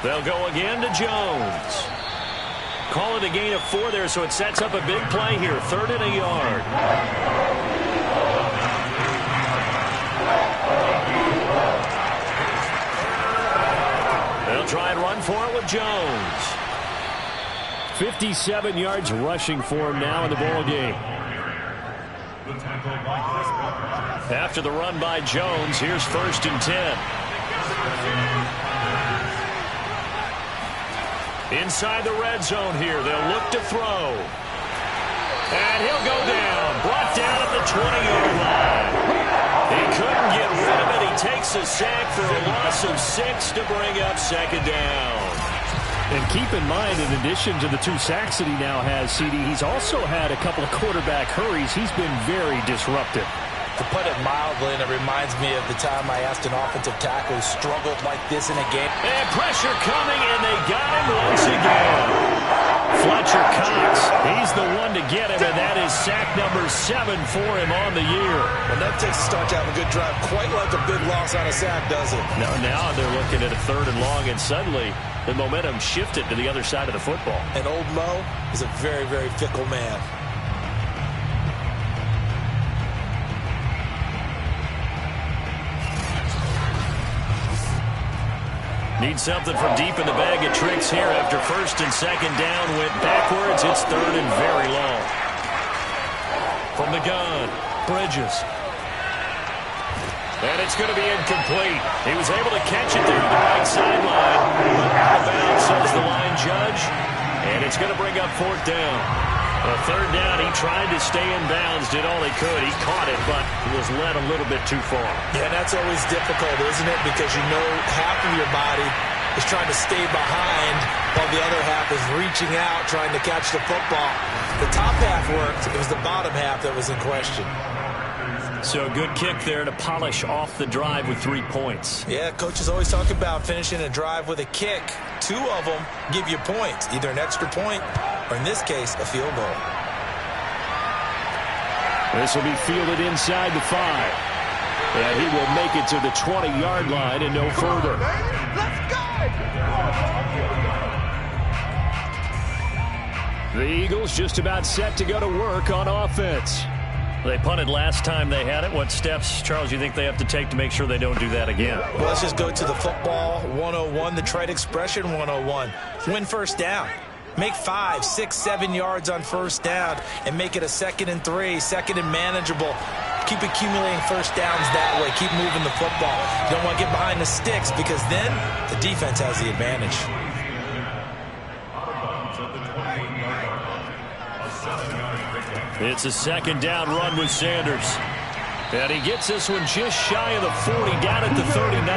They'll go again to Jones. Call it a gain of 4 there, so it sets up a big play here. 3rd and a yard. They'll try and run for it with Jones. 57 yards rushing for him now in the ball game. After the run by Jones, here's 1st and 10. Inside the red zone here, they'll look to throw. And he'll go down, brought down at the 20-yard line. He couldn't get rid of it. He takes a sack for a loss of 6 to bring up 2nd down. And keep in mind, in addition to the 2 sacks that he now has, CD, he's also had a couple of quarterback hurries. He's been very disruptive. To put it mildly, and it reminds me of the time I asked an offensive tackle who struggled like this in a game. And pressure coming, and they got him once again. Fletcher Cox, he's the one to get him, and that is sack number 7 for him on the year. Well, that takes a start to have a good drive, quite like a big loss on a sack, does it? Now they're looking at a 3rd and long, and suddenly the momentum shifted to the other side of the football. And old Mo is a very, very fickle man. Need something from deep in the bag of tricks here after 1st and 2nd down. Went backwards. It's 3rd and very long. From the gun, Bridges. And it's going to be incomplete. He was able to catch it there on the right sideline. Out of bounds, says the line judge. And it's going to bring up 4th down. A 3rd down, he tried to stay in bounds, did all he could. He caught it, but was led a little bit too far. Yeah, that's always difficult, isn't it? Because you know half of your body is trying to stay behind while the other half is reaching out, trying to catch the football. The top half worked. It was the bottom half that was in question. So a good kick there to polish off the drive with 3 points. Yeah, coaches always talk about finishing a drive with a kick. 2 of them give you points, either an extra point or, in this case, a field goal. This will be fielded inside the 5. And he will make it to the 20-yard line and no further. Let's go! The Eagles just about set to go to work on offense. They punted last time they had it. What steps, Charles, you think they have to take to make sure they don't do that again? Well, let's just go to the football 101, the trade expression 101. Win first down. Make 5, 6, 7 yards on first down and make it a 2nd and 3, 2nd and manageable. Keep accumulating first downs that way. Keep moving the football. You don't want to get behind the sticks because then the defense has the advantage. It's a 2nd down run with Sanders. And he gets this one just shy of the 40, down at the 39.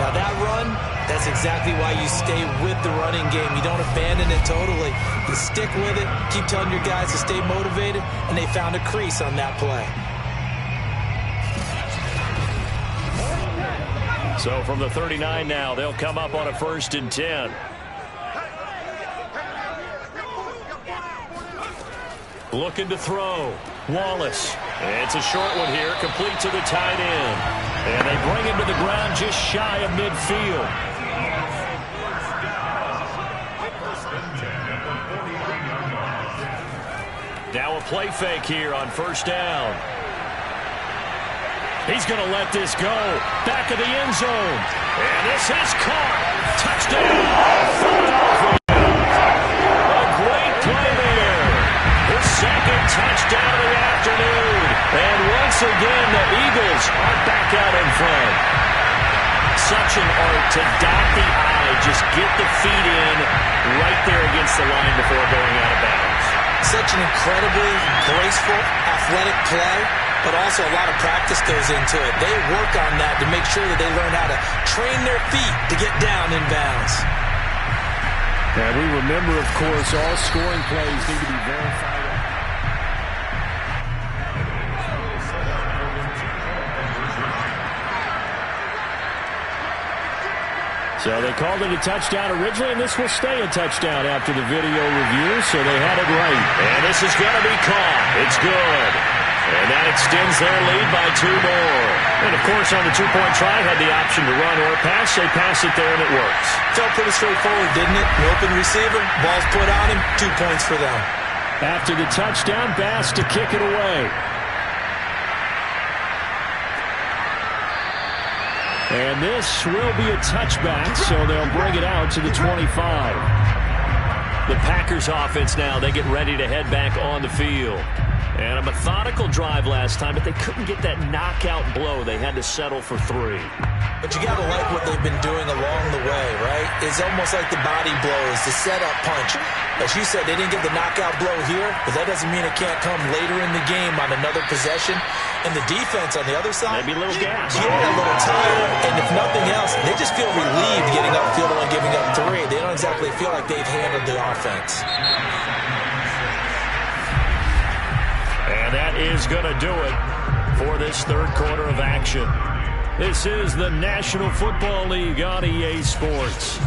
Now that run, that's exactly why you stay with the running game. You don't abandon it totally. You stick with it, keep telling your guys to stay motivated, and they found a crease on that play. So from the 39 now, they'll come up on a 1st and 10. Looking to throw. Wallace. It's a short one here, complete to the tight end. And they bring him to the ground just shy of midfield. Now a play fake here on 1st down. He's going to let this go. Back of the end zone. And this is caught. Touchdown. A great play there. His 2nd touchdown of the afternoon. And once again, the Eagles are back out in front. Such an art to dot the I. Just get the feet in right there against the line before going out of bounds. Such an incredibly graceful, athletic play, but also a lot of practice goes into it. They work on that to make sure that they learn how to train their feet to get down in bounds. And we remember, of course, all scoring plays need to be verified. So they called it a touchdown originally, and this will stay a touchdown after the video review, so they had it right. And this is going to be caught. It's good. And that extends their lead by 2 more. And, of course, on the 2-point try, had the option to run or pass. They pass it there, and it works. Felt pretty straightforward, didn't it? An open receiver, ball's put on him, 2 points for them. After the touchdown, Bass to kick it away. And this will be a touchback, so they'll bring it out to the 25. The Packers offense now, they get ready to head back on the field. And a methodical drive last time, but they couldn't get that knockout blow. They had to settle for 3. But you got to like what they've been doing along the way, right? It's almost like the body blows, the setup punch. As you said, they didn't get the knockout blow here, but that doesn't mean it can't come later in the game on another possession. And the defense on the other side, maybe a little gas. Yeah, a little tired. And if nothing else, they just feel relieved getting upfield and giving up 3. They don't exactly feel like they've handled the offense. And that is going to do it for this 3rd quarter of action. This is the National Football League on EA Sports.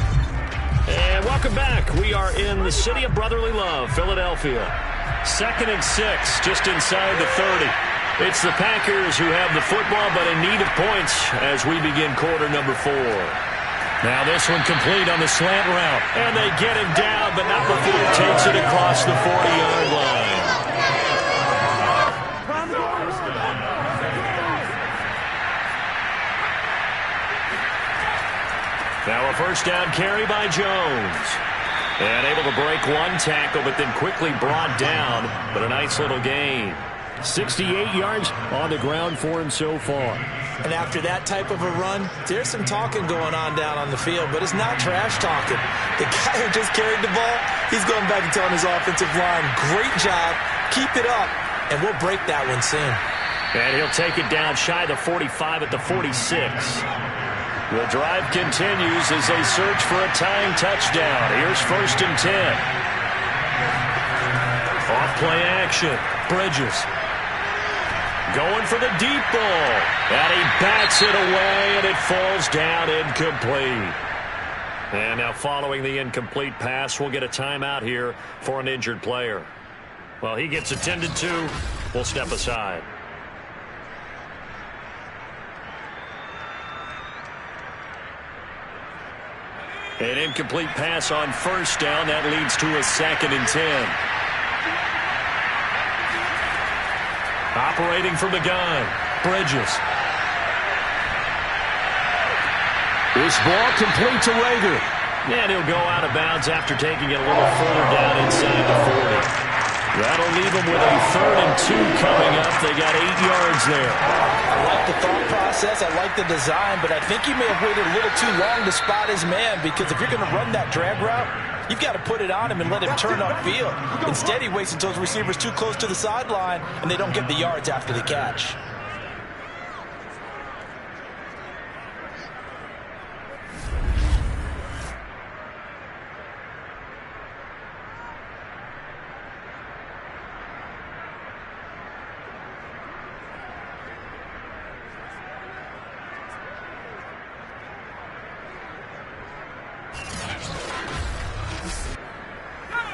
And welcome back. We are in the city of brotherly love, Philadelphia. 2nd and 6, just inside the 30. It's the Packers who have the football, but in need of points as we begin quarter number 4. Now this one complete on the slant route. And they get him down, but not before he takes it across the 40-yard line. Now a 1st down carry by Jones. And able to break 1 tackle, but then quickly brought down. But a nice little gain. 68 yards on the ground for him so far. And after that type of a run, there's some talking going on down on the field, but it's not trash talking. The guy who just carried the ball, he's going back and telling his offensive line, great job, keep it up, and we'll break that one soon. And he'll take it down shy of the 45 at the 46. The drive continues as they search for a tying touchdown. Here's 1st and 10. Off Play action. Bridges. Going for the deep ball. And he bats it away, and it falls down incomplete. And now following the incomplete pass, we'll get a timeout here for an injured player. Well, he gets attended to. We'll step aside. An incomplete pass on first down. That leads to a 2nd and 10. Operating from the gun. Bridges. This ball complete to Rager. And he'll go out of bounds after taking it a little further down inside the 40. That'll leave them with a 3rd and 2 coming up. They got 8 yards there. I like the thought process. I like the design, but I think he may have waited a little too long to spot his man, because if you're going to run that drag route, you've got to put it on him and let him turn upfield. Instead, he waits until his receiver's too close to the sideline, and they don't get the yards after the catch.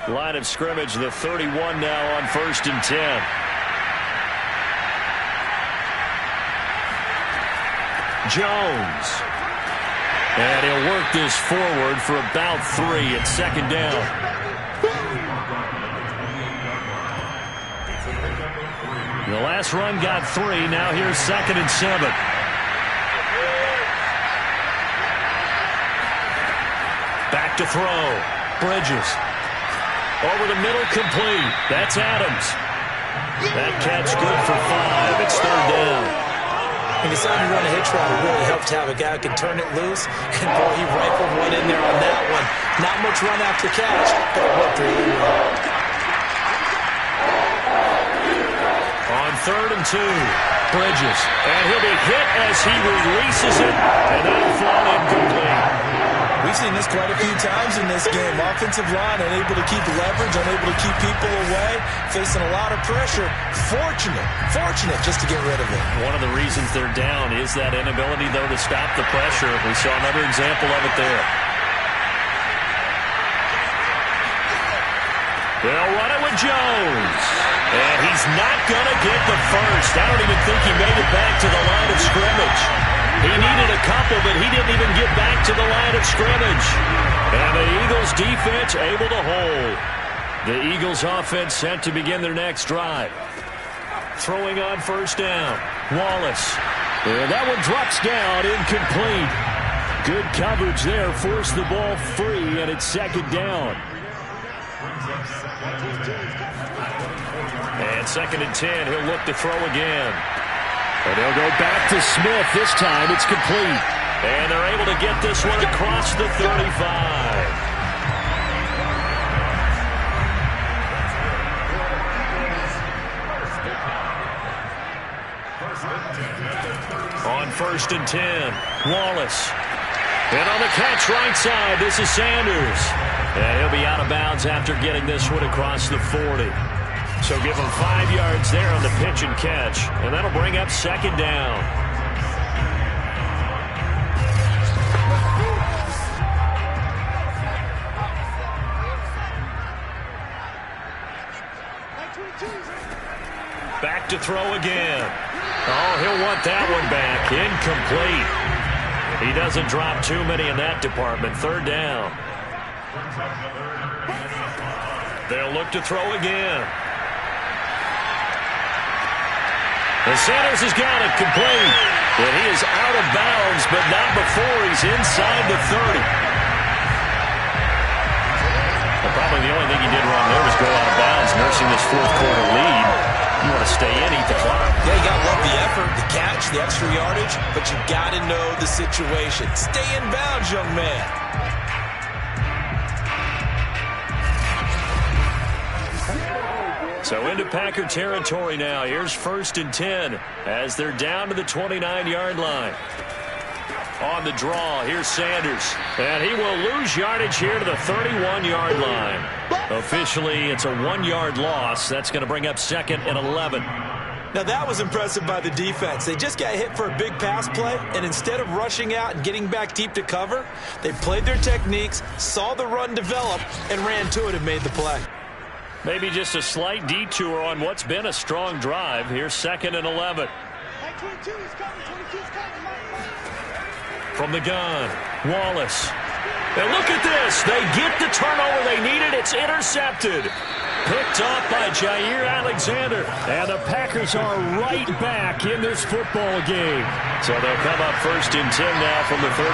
Line of scrimmage, the 31 now on 1st and 10. Jones. And he'll work this forward for about 3 at 2nd down. The last run got 3. Now here's 2nd and 7. Back to throw. Bridges. Over the middle, complete. That's Adams. That catch good for 5. It's 3rd down. He decided to run a hitch route. It really helped to have a guy who can turn it loose. And, boy, he rifled one in there on that one. Not much run after catch, but it worked really well. On 3rd and 2, Bridges. And he'll be hit as he releases it. And that'll fall incomplete. We've seen this quite a few times in this game. Offensive line unable to keep leverage, unable to keep people away, facing a lot of pressure. Fortunate just to get rid of it. One of the reasons they're down is that inability, though, to stop the pressure. We saw another example of it there. They'll run it with Jones. And he's not going to get the first. I don't even think he made it back to the line of scrimmage. He needed a couple, but he didn't even get back to the line of scrimmage. And the Eagles defense able to hold. The Eagles offense set to begin their next drive. Throwing on 1st down. Wallace. And that one drops down, incomplete. Good coverage there. Forced the ball free, and it's 2nd down. And 2nd and 10. He'll look to throw again. And they'll go back to Smith. This time it's complete. And they're able to get this one across the 35. On 1st and 10, Wallace. And on the catch right side, this is Sanders. And he'll be out of bounds after getting this one across the 40. So give him 5 yards there on the pitch and catch. And that'll bring up 2nd down. Back to throw again. Oh, he'll want that one back. Incomplete. He doesn't drop too many in that department. 3rd down. They'll look to throw again. And Sanders has got it complete. And he is out of bounds, but not before he's inside the 30. Well, probably the only thing he did wrong there was go out of bounds, nursing this 4th quarter lead. You want to stay in, eat the clock. Yeah, you got to love the effort, the catch, the extra yardage, but you got to know the situation. Stay in bounds, young man. So into Packer territory now. Here's 1st and 10 as they're down to the 29-yard line. On the draw, here's Sanders. And he will lose yardage here to the 31-yard line. Officially, it's a 1-yard loss. That's going to bring up 2nd and 11. Now, that was impressive by the defense. They just got hit for a big pass play, and instead of rushing out and getting back deep to cover, they played their techniques, saw the run develop, and ran to it and made the play. Maybe just a slight detour on what's been a strong drive. Here's 2nd and 11. From the gun, Wallace. And look at this. They get the turnover they needed. It's intercepted. Picked up by Jair Alexander. And the Packers are right back in this football game. So they'll come up 1st and 10 now from the 33.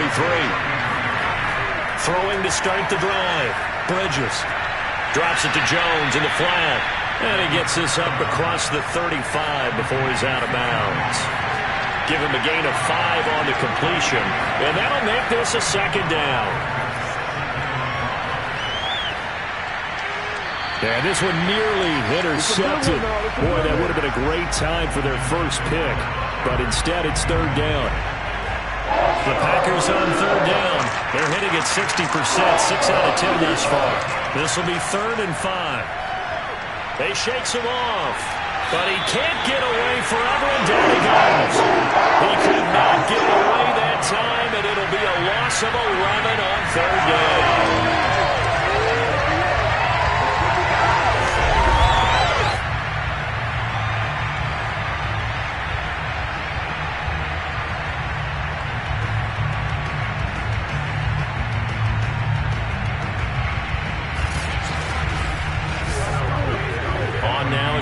Throwing to start the drive. Bridges. Drops it to Jones in the flat. And he gets this up across the 35 before he's out of bounds. Give him a gain of 5 on the completion. And that'll make this a 2nd down. And this one nearly intercepted. Boy, that would have been a great time for their first pick. But instead, it's 3rd down. The Packers on 3rd down. They're hitting at 60%, 6 out of 10 thus far. This will be 3rd and 5. They shakes him off. But he can't get away forever, and down he goes. He could not get away that time, and it'll be a loss of 11 on 3rd down.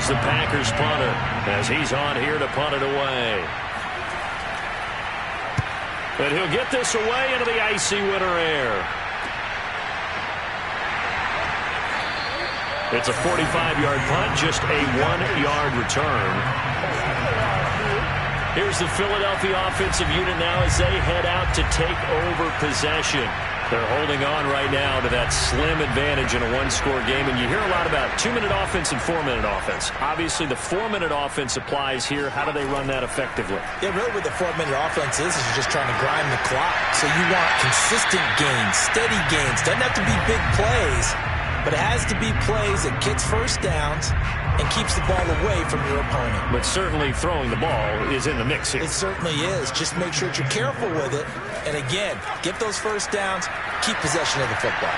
The Packers punter as he's on here to punt it away. But he'll get this away into the icy winter air. It's a 45-yard punt, just a 1-yard return. Here's the Philadelphia offensive unit now as they head out to take over possession. They're holding on right now to that slim advantage in a 1-score game. And you hear a lot about 2-minute offense and 4-minute offense. Obviously, the 4-minute offense applies here. How do they run that effectively? Yeah, really what the 4-minute offense is you're just trying to grind the clock. So you want consistent gains, steady gains. Doesn't have to be big plays, but it has to be plays that gets first downs and keeps the ball away from your opponent. But certainly throwing the ball is in the mix here. It certainly is. Just make sure that you're careful with it. And again, get those first downs, keep possession of the football.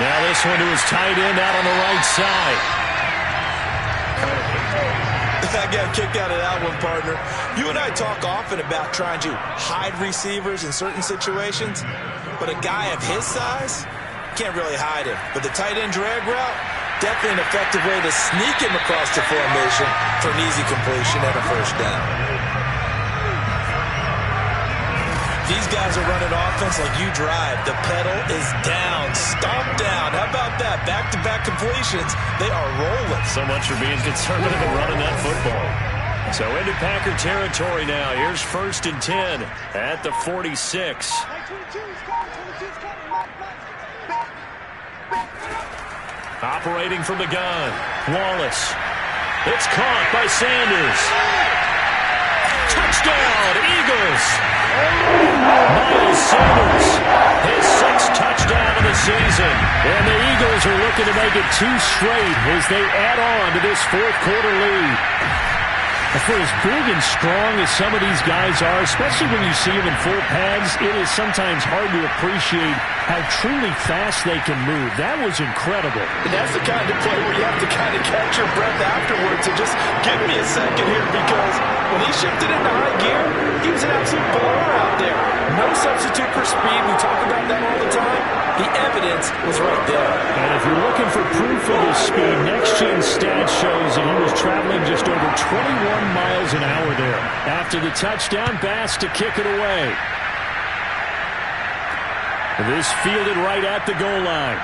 Now this one to his tight end out on the right side. I got a kick out of that one, partner. You and I talk often about trying to hide receivers in certain situations, but a guy of his size can't really hide him. But the tight end drag route, definitely an effective way to sneak him across the formation for an easy completion and a first down. These guys are running offense like you drive. The pedal is down, stomp down. How about that? Back-to-back completions. They are rolling. So much for being conservative and running that football. So into Packer territory now. Here's 1st and 10 at the 46. Operating from the gun, Wallace. It's caught by Sanders. Touchdown, Eagles! Miles Sanders, his 6th touchdown of the season. And the Eagles are looking to make it 2 straight as they add on to this 4th quarter lead. For as big and strong as some of these guys are, especially when you see them in full pads, it is sometimes hard to appreciate how truly fast they can move. That was incredible. And that's the kind of play where you have to kind of catch your breath afterwards and just give me a second here, because when he shifted into high gear, he was an absolute blur out there. No substitute for speed. We talk about that all the time. The evidence was right there. And if you're looking for proof of his speed, next-gen stats shows that he was traveling just over 21 miles an hour there. After the touchdown, Bass to kick it away. This fielded right at the goal line.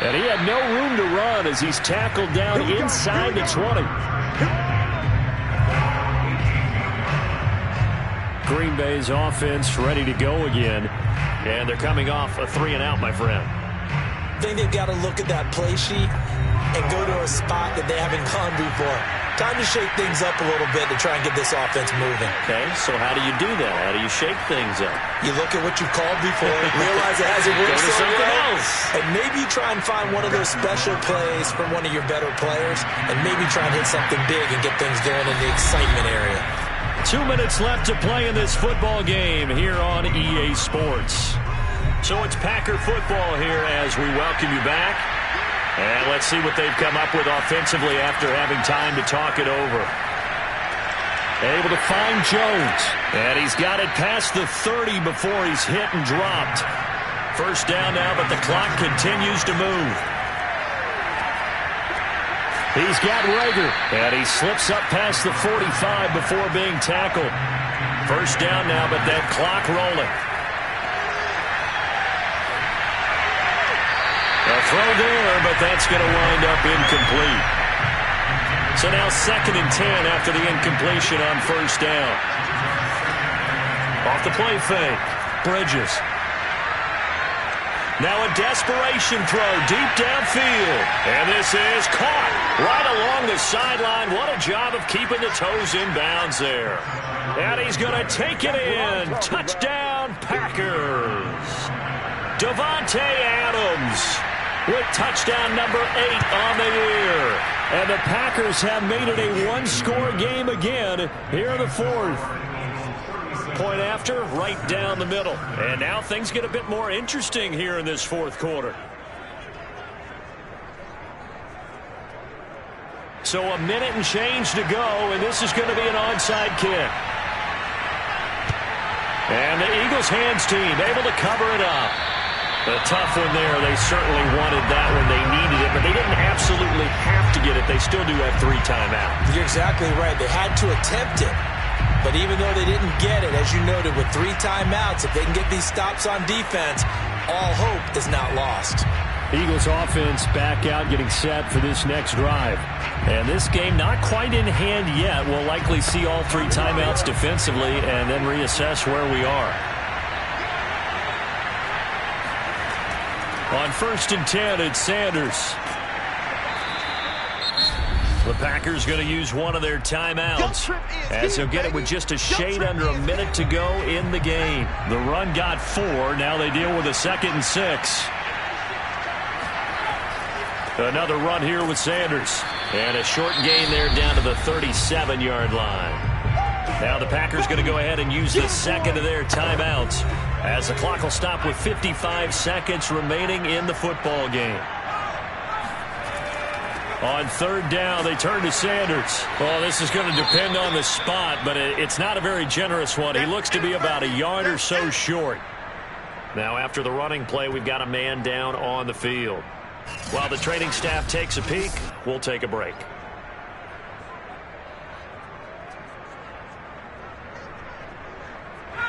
And he had no room to run as he's tackled down inside the 20. Green Bay's offense ready to go again. And they're coming off a 3-and-out, my friend. I think they've got to look at that play sheet and go to a spot that they haven't gone before. Time to shake things up a little bit to try and get this offense moving. Okay, so how do you do that? How do you shake things up? You look at what you called before, realize it hasn't worked so well, and maybe try and find one of those special plays from one of your better players, and maybe try and hit something big and get things going in the excitement area. 2 minutes left to play in this football game here on EA Sports. So it's Packer football here as we welcome you back. And let's see what they've come up with offensively after having time to talk it over. Able to find Jones. And he's got it past the 30 before he's hit and dropped. First down now, but the clock continues to move. He's got Rager. And he slips up past the 45 before being tackled. First down now, but that clock rolling. A throw there, but that's going to wind up incomplete. So now 2nd and 10 after the incompletion on first down. Off the play fake. Bridges. Now a desperation throw deep downfield. And this is caught right along the sideline. What a job of keeping the toes in bounds there. And he's going to take it in. Touchdown, Packers. Davante Adams with touchdown number 8 on the year. And the Packers have made it a one-score game again here in the 4th. Point after, right down the middle. And now things get a bit more interesting here in this 4th quarter. So a minute and change to go, and this is going to be an onside kick. And the Eagles hands team able to cover it up. A tough one there. They certainly wanted that when they needed it, but they didn't absolutely have to get it. They still do have 3 timeouts. You're exactly right. They had to attempt it. But even though they didn't get it, as you noted, with 3 timeouts, if they can get these stops on defense, all hope is not lost. Eagles offense back out, getting set for this next drive. And this game not quite in hand yet. We'll likely see all 3 timeouts defensively and then reassess where we are. On 1st and 10, it's Sanders. The Packers going to use one of their timeouts as he'll get it with just a shade under a minute to go in the game. The run got 4. Now they deal with a 2nd and 6. Another run here with Sanders. And a short gain there down to the 37-yard line. Now the Packers going to go ahead and use the 2nd of their timeouts as the clock will stop with 55 seconds remaining in the football game. On 3rd down, they turn to Sanders. Well, this is going to depend on the spot, but it's not a very generous one. He looks to be about a yard or so short. Now after the running play, we've got a man down on the field. While the training staff takes a peek, we'll take a break.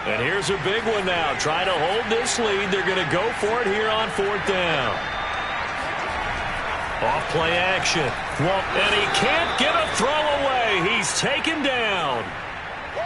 And here's a big one now. Trying to hold this lead. They're going to go for it here on 4th down. Off play action. And he can't get a throw away. He's taken down.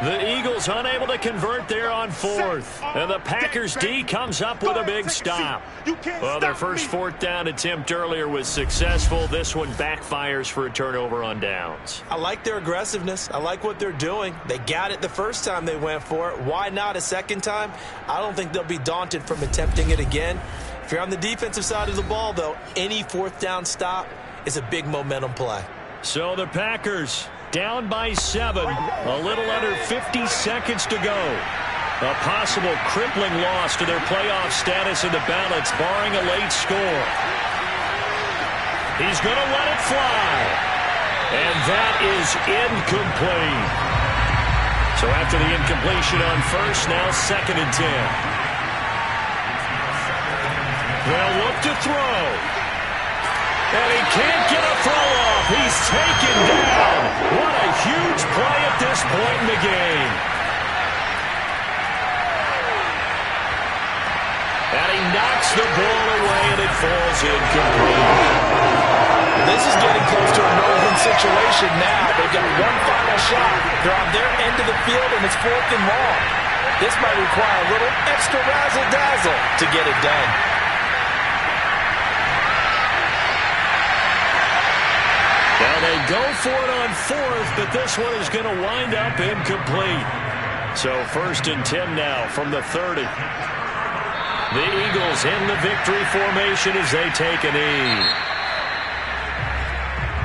The Eagles unable to convert there on 4th. And the Packers D comes up with a big stop. Well, their first 4th down attempt earlier was successful. This one backfires for a turnover on downs. I like their aggressiveness. I like what they're doing. They got it the first time they went for it. Why not a second time? I don't think they'll be daunted from attempting it again. If you're on the defensive side of the ball, though, any 4th down stop is a big momentum play. So the Packers down by 7, a little under 50 seconds to go. A possible crippling loss to their playoff status in the balance, barring a late score. He's going to let it fly. And that is incomplete. So after the incompletion on 1st, now 2nd and 10. They'll look to throw. And he can't get a throw off. He's taken down. What a huge play at this point in the game. And he knocks the ball away, and it falls incomplete. This is getting close to a no-win situation now. They've got one final shot. They're on their end of the field, and it's 4th and long. This might require a little extra razzle-dazzle to get it done. go for it on fourth, but this one is going to wind up incomplete. So 1st and 10 now from the 30. The Eagles in the victory formation as they take a knee.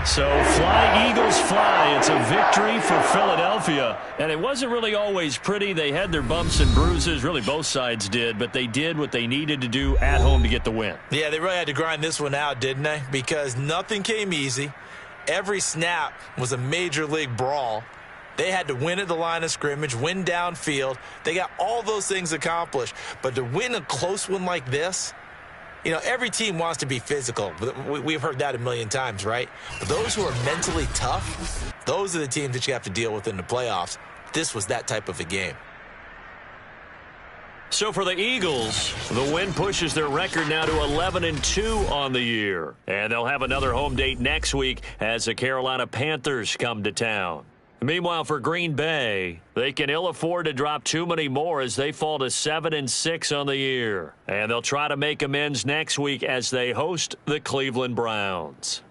So fly, Eagles, fly. It's a victory for Philadelphia. And it wasn't really always pretty. They had their bumps and bruises. Really, both sides did. But they did what they needed to do at home to get the win. Yeah, they really had to grind this one out, didn't they? Because nothing came easy. Every snap was a major league brawl. They had to win at the line of scrimmage, win downfield. They got all those things accomplished. But to win a close one like this, you know, every team wants to be physical. We've heard that a million times, right? But those who are mentally tough, those are the teams that you have to deal with in the playoffs. This was that type of a game. So for the Eagles, the win pushes their record now to 11-2 on the year. And they'll have another home date next week as the Carolina Panthers come to town. Meanwhile, for Green Bay, they can ill afford to drop too many more as they fall to 7-6 on the year. And they'll try to make amends next week as they host the Cleveland Browns.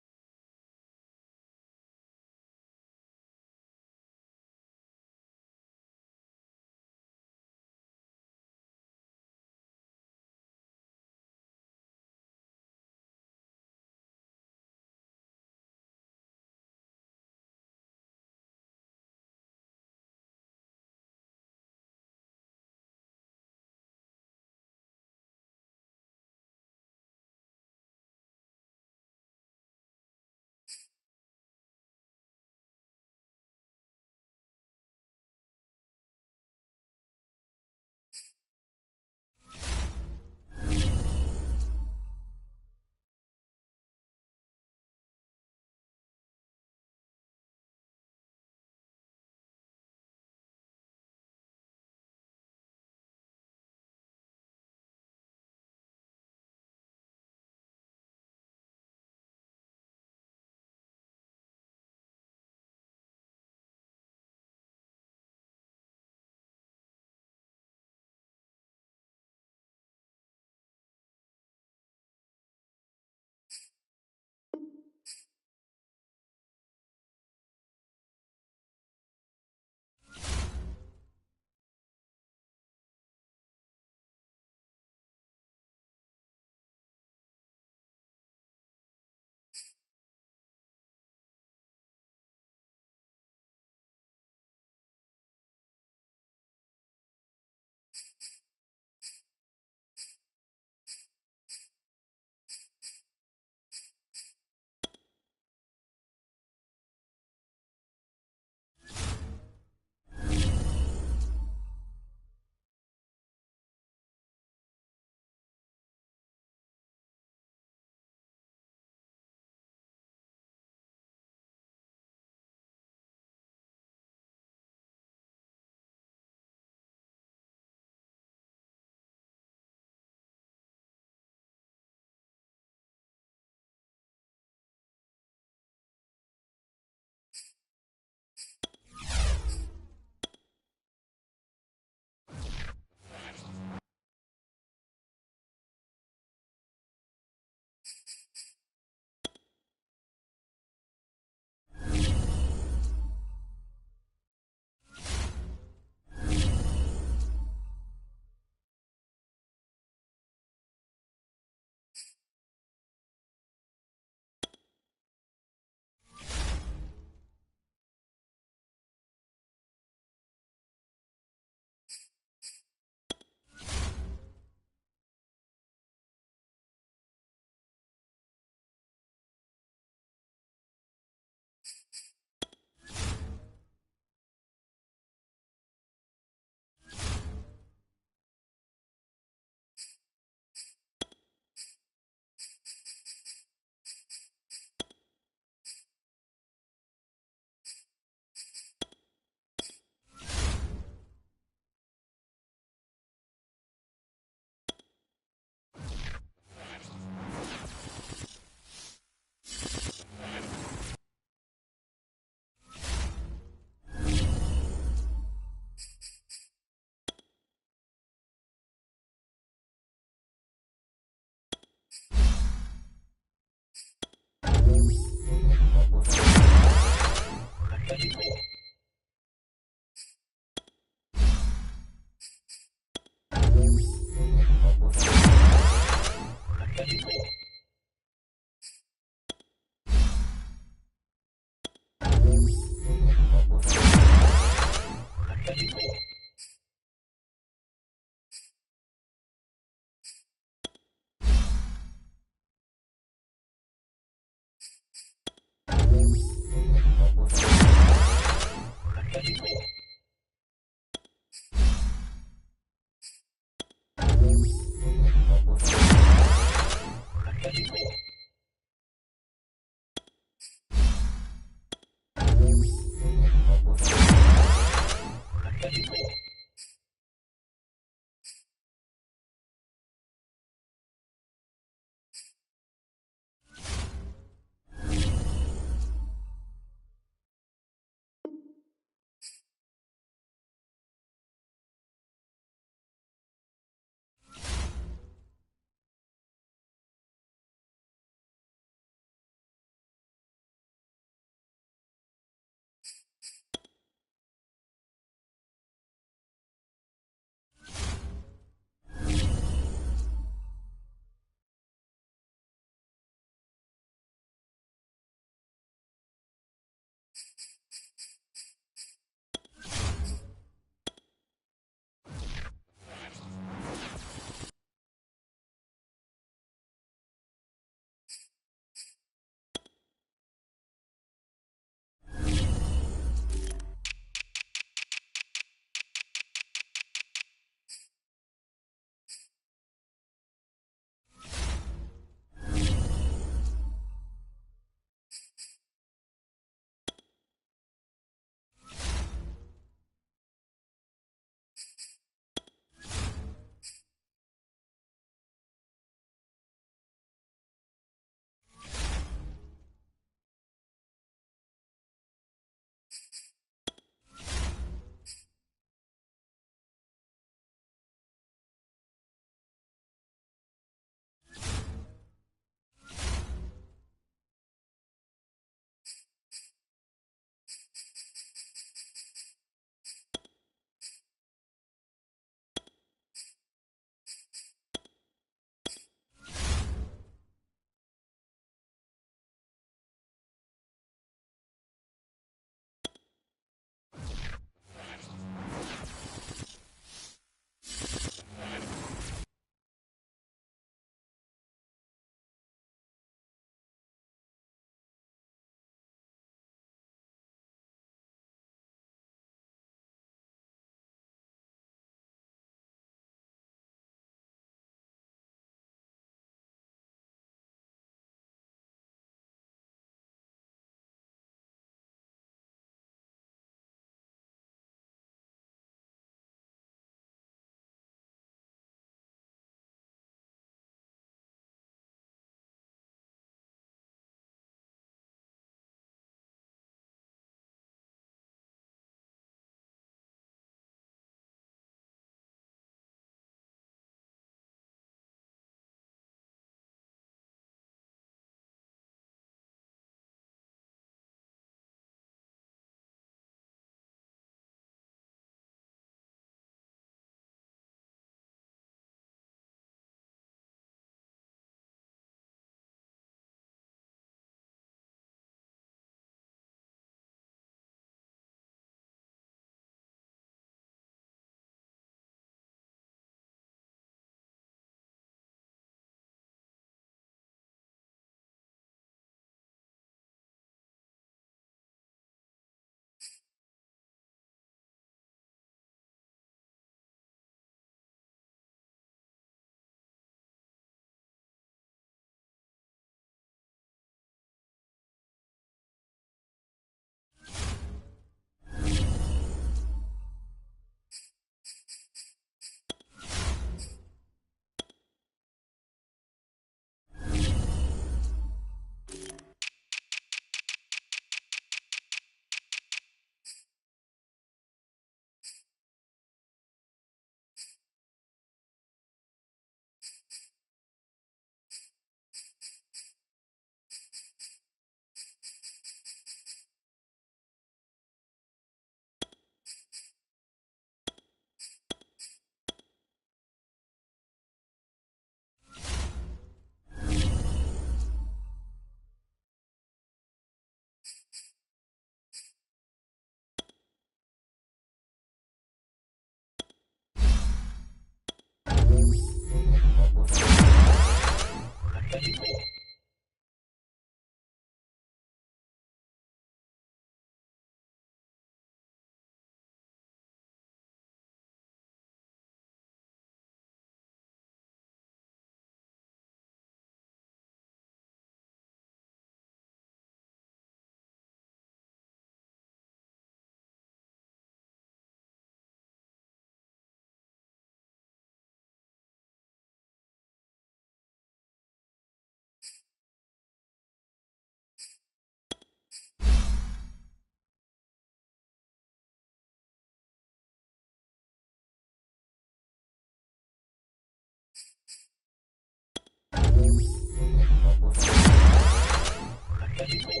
you